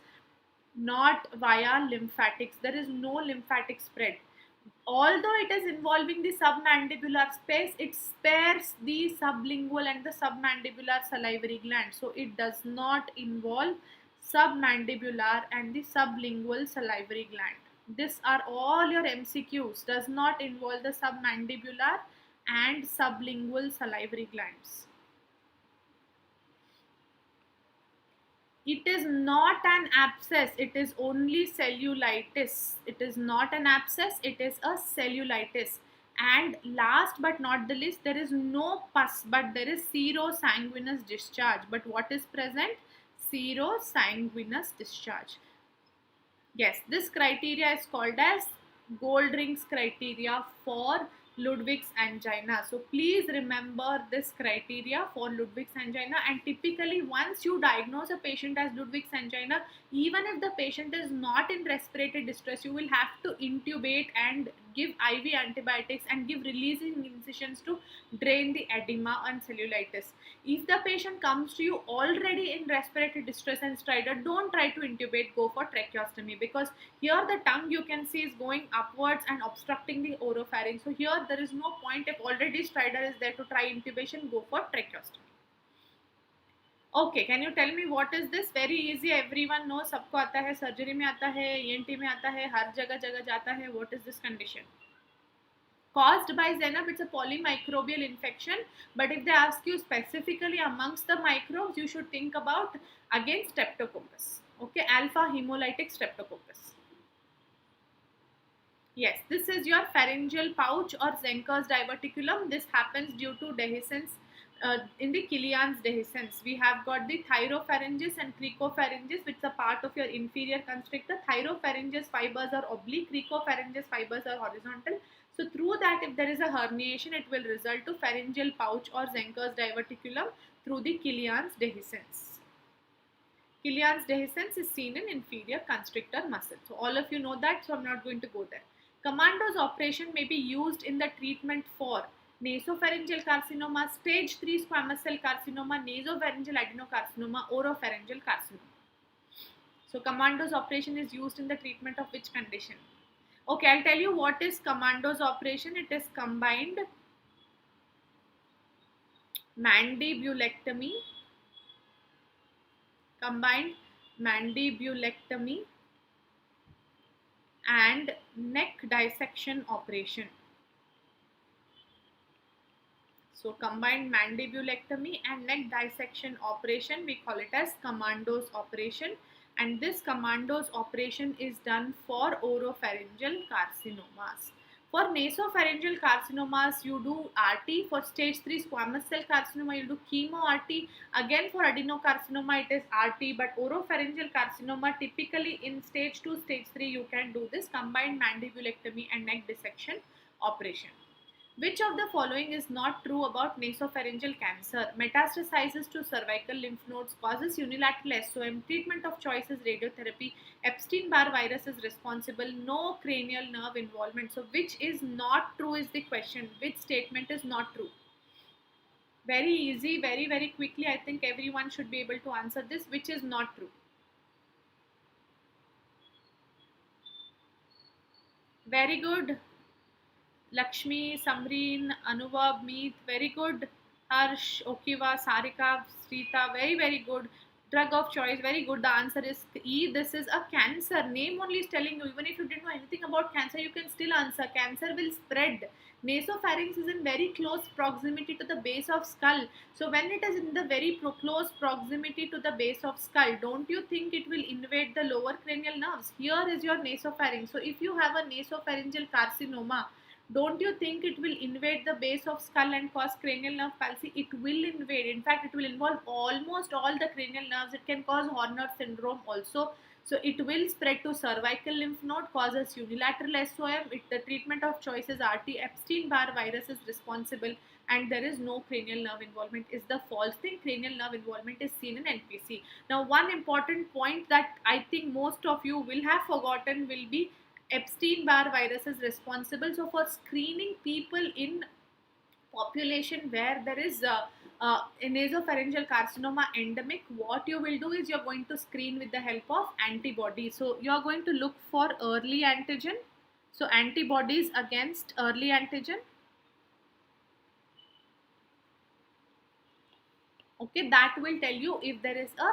not via lymphatics. There is no lymphatic spread. Although it is involving the submandibular space, it spares the sublingual and the submandibular salivary gland. So it does not involve submandibular and the sublingual salivary gland. These are all your MCQs. Does not involve the submandibular and sublingual salivary glands. It is not an abscess. It is only cellulitis. It is not an abscess. It is a cellulitis. And last but not the least, there is no pus, but there is serosanguinous discharge. But what is present? Serosanguinous discharge. Yes, this criteria is called as Goldring's criteria for Ludwig's angina. So please remember this criteria for Ludwig's angina, and typically once you diagnose a patient as Ludwig's angina, even if the patient is not in respiratory distress, you will have to intubate and give IV antibiotics and give releasing incisions to drain the edema and cellulitis. If the patient comes to you already in respiratory distress and stridor, don't try to intubate, go for tracheostomy, because here the tongue you can see is going upwards and obstructing the oropharynx. So here there is no point. If already stridor is there, to try intubation, go for tracheostomy. Okay, can you tell me what is this? Very easy, everyone knows, सबको आता है, surgery में आता है, ENT में आता है, हर जगह जगह जाता है. What is this condition? Caused by Zenab, it's a polymicrobial infection. But if they ask you specifically amongst the microbes, you should think about again Streptococcus. Okay, alpha hemolytic Streptococcus. Yes, this is your pharyngeal pouch or Zenker's diverticulum. This happens due to dehiscence. In the Killian's dehiscence, we have got the thyropharyngeus and cricopharyngeus, which is a part of your inferior constrictor. Thyropharyngeus fibers are oblique, cricopharyngeus fibers are horizontal. So through that, if there is a herniation, it will result to pharyngeal pouch or Zenker's diverticulum through the Killian's dehiscence. Killian's dehiscence is seen in inferior constrictor muscle. So all of you know that, so I'm not going to go there. Commando's operation may be used in the treatment for nasopharyngeal carcinoma, stage 3 squamous cell carcinoma, nasopharyngeal adenocarcinoma, oropharyngeal carcinoma. So commandos operation is used in the treatment of which condition? Okay, I'll tell you what is commandos operation. It is combined mandibulectomy, and neck dissection operation. So combined mandibulectomy and neck dissection operation, we call it as commandos operation, and this commandos operation is done for oropharyngeal carcinomas. For nasopharyngeal carcinomas, you do RT. For stage 3 squamous cell carcinoma, you do chemo RT. Again, for adenocarcinoma, it is RT, but oropharyngeal carcinoma, typically in stage 2, stage 3, you can do this combined mandibulectomy and neck dissection operation. Which of the following is not true about nasopharyngeal cancer? Metastasizes to cervical lymph nodes, causes unilateral SOM, treatment of choice is radiotherapy, Epstein-Barr virus is responsible, no cranial nerve involvement. So which is not true is the question. Which statement is not true? Very easy, very quickly. I think everyone should be able to answer this. Which is not true? Very good. Lakshmi, Samreen, Anubhav, Meet, very good. Harsh, Okiva, Sarika, Srita, very good. Drug of choice, very good. The answer is E. This is a cancer. Name only is telling you. Even if you didn't know anything about cancer, you can still answer. Cancer will spread. Nasopharynx is in very close proximity to the base of skull. So when it is in the very close proximity to the base of skull, don't you think it will invade the lower cranial nerves? Here is your nasopharynx. So if you have a nasopharyngeal carcinoma, don't you think it will invade the base of skull and cause cranial nerve palsy? It will invade. In fact, it will involve almost all the cranial nerves. It can cause Horner syndrome also. So it will spread to cervical lymph node, causes unilateral SOM. The treatment of choice is RT. Epstein-Barr virus is responsible, and there is no cranial nerve involvement is the false thing. Cranial nerve involvement is seen in NPC. Now, one important point that I think most of you will have forgotten will be Epstein-Barr virus is responsible. So for screening people in population where there is nasopharyngeal carcinoma endemic, what you will do is you're going to screen with the help of antibodies. So you're going to look for early antigen. So antibodies against early antigen. Okay, that will tell you if there is a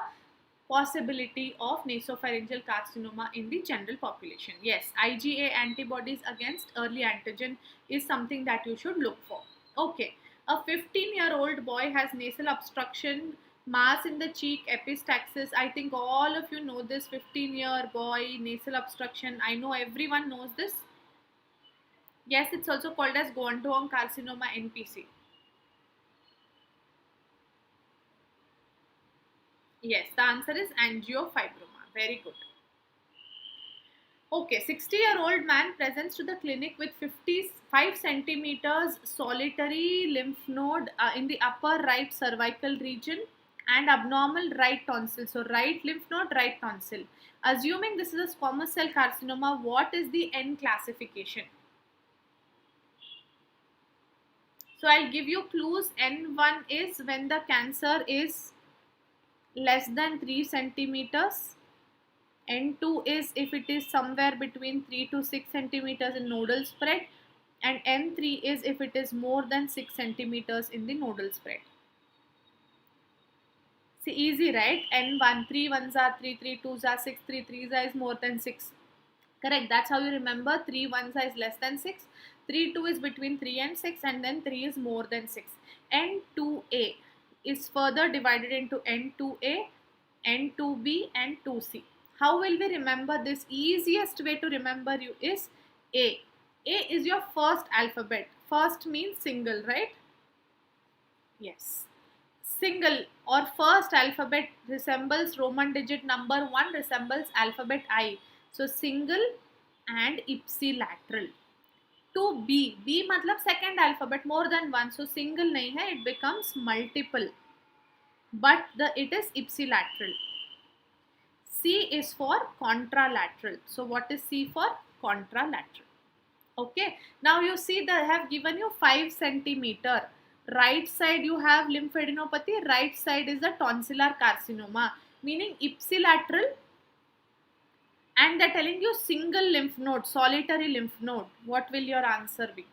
possibility of nasopharyngeal carcinoma in the general population. Yes, IgA antibodies against early antigen is something that you should look for. Okay, a 15-year-old boy has nasal obstruction, mass in the cheek, epistaxis. I think all of you know this. 15-year boy, nasal obstruction. I know everyone knows this. Yes, it's also called as Guantoong carcinoma NPC. Yes, the answer is angiofibroma. Very good. Okay, 60-year-old man presents to the clinic with 55 centimeters solitary lymph node in the upper right cervical region and abnormal right tonsil. So, right lymph node, right tonsil. Assuming this is a squamous cell carcinoma, what is the N classification? So, I'll give you clues. N1 is when the cancer is less than 3 centimeters. N2 is if it is somewhere between 3 to 6 centimeters in nodal spread, and N3 is if it is more than 6 centimeters in the nodal spread. See, easy, right? N1, 3 1s are 3, 3 2s are 6, 3 3s is more than 6. Correct, that's how you remember. 3 1s is less than 6, 3 2 is between 3 and 6, and then 3 is more than 6. N2A is further divided into N2A, N2B and 2C. How will we remember this? Easiest way to remember you is A. A is your first alphabet. First means single, right? Yes. Single or first alphabet resembles Roman digit number 1 resembles alphabet I. So single and ipsilateral. To B. B matlab second alphabet, more than one. So single nahi hai, it becomes multiple. But it is ipsilateral. C is for contralateral. So what is C for? Contralateral. Okay, now you see they have given you 5 centimeter. Right side you have lymphadenopathy, right side is the tonsillar carcinoma, meaning ipsilateral, and they're telling you single lymph node, solitary lymph node. What will your answer be?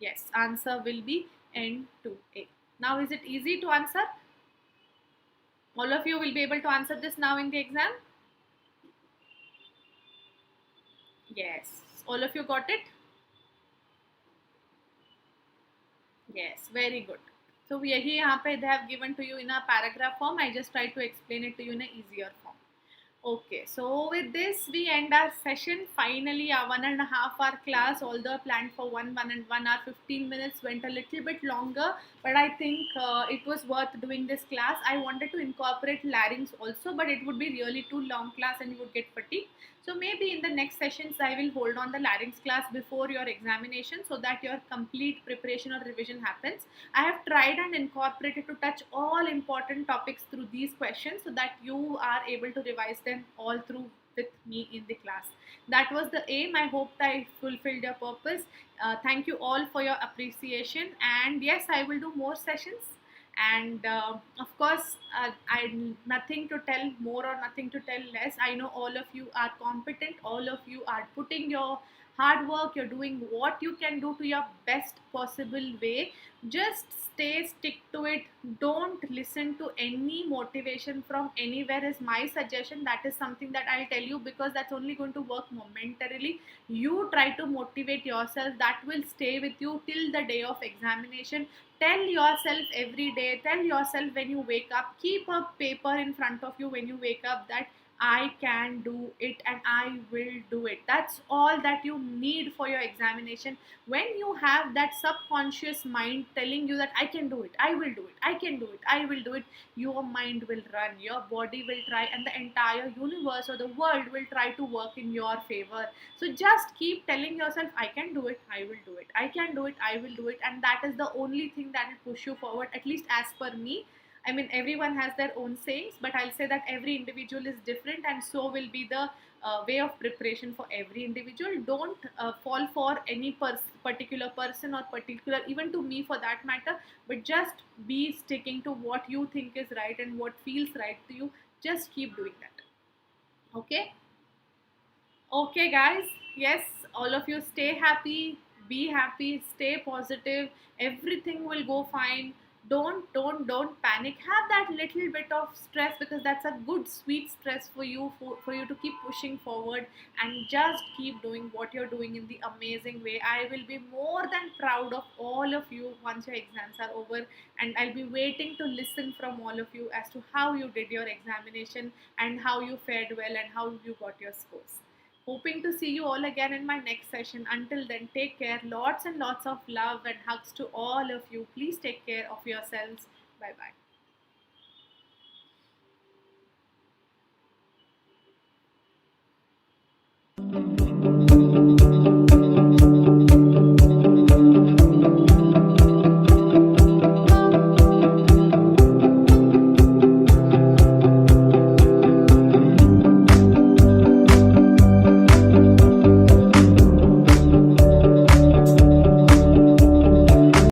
Yes, answer will be N2A. Now is it easy to answer? All of you will be able to answer this now in the exam? Yes. All of you got it? Yes, very good. So we here they have given to you in a paragraph form. I just try to explain it to you in an easier form. Okay, so with this we end our session. Finally, our 1.5 hour class, although planned for 1 hour 15 minutes, went a little bit longer. But I think it was worth doing this class. I wanted to incorporate larynx also, but it would be really too long class and you would get fatigued. So maybe in the next sessions I will hold on the larynx class before your examination so that your complete preparation or revision happens. I have tried and incorporated to touch all important topics through these questions so that you are able to revise them all through with me in the class. That was the aim. I hope that I fulfilled your purpose. Thank you all for your appreciation. And yes, I will do more sessions. And of course, I nothing to tell more or nothing to tell less. I know all of you are competent. All of you are putting your hard work. You're doing what you can do to your best possible way. Just stick to it. Don't listen to any motivation from anywhere is my suggestion. That is something that I'll tell you because that's only going to work momentarily. You try to motivate yourself. That will stay with you till the day of examination. Tell yourself every day, tell yourself when you wake up, keep a paper in front of you when you wake up that I can do it and I will do it. That's all that you need for your examination. When you have that subconscious mind telling you that I can do it, I will do it, I can do it, I will do it, your mind will run, your body will try, and the entire universe or the world will try to work in your favor. So just keep telling yourself, I can do it, I will do it, I can do it, I will do it, and that is the only thing that will push you forward, at least as per me. I mean, everyone has their own sayings, but I'll say that every individual is different, and so will be the way of preparation for every individual. Don't fall for any particular person or particular, even to me for that matter, but just be sticking to what you think is right and what feels right to you. Just keep doing that. Okay? Okay, guys. Yes, all of you stay happy, be happy, stay positive. Everything will go fine. Don't panic. Have that little bit of stress because that's a good sweet stress for you for you to keep pushing forward and just keep doing what you're doing in the amazing way. I will be more than proud of all of you once your exams are over, and I'll be waiting to listen from all of you as to how you did your examination and how you fared well and how you got your scores. Hoping to see you all again in my next session. Until then, take care. Lots and lots of love and hugs to all of you. Please take care of yourselves. Bye bye.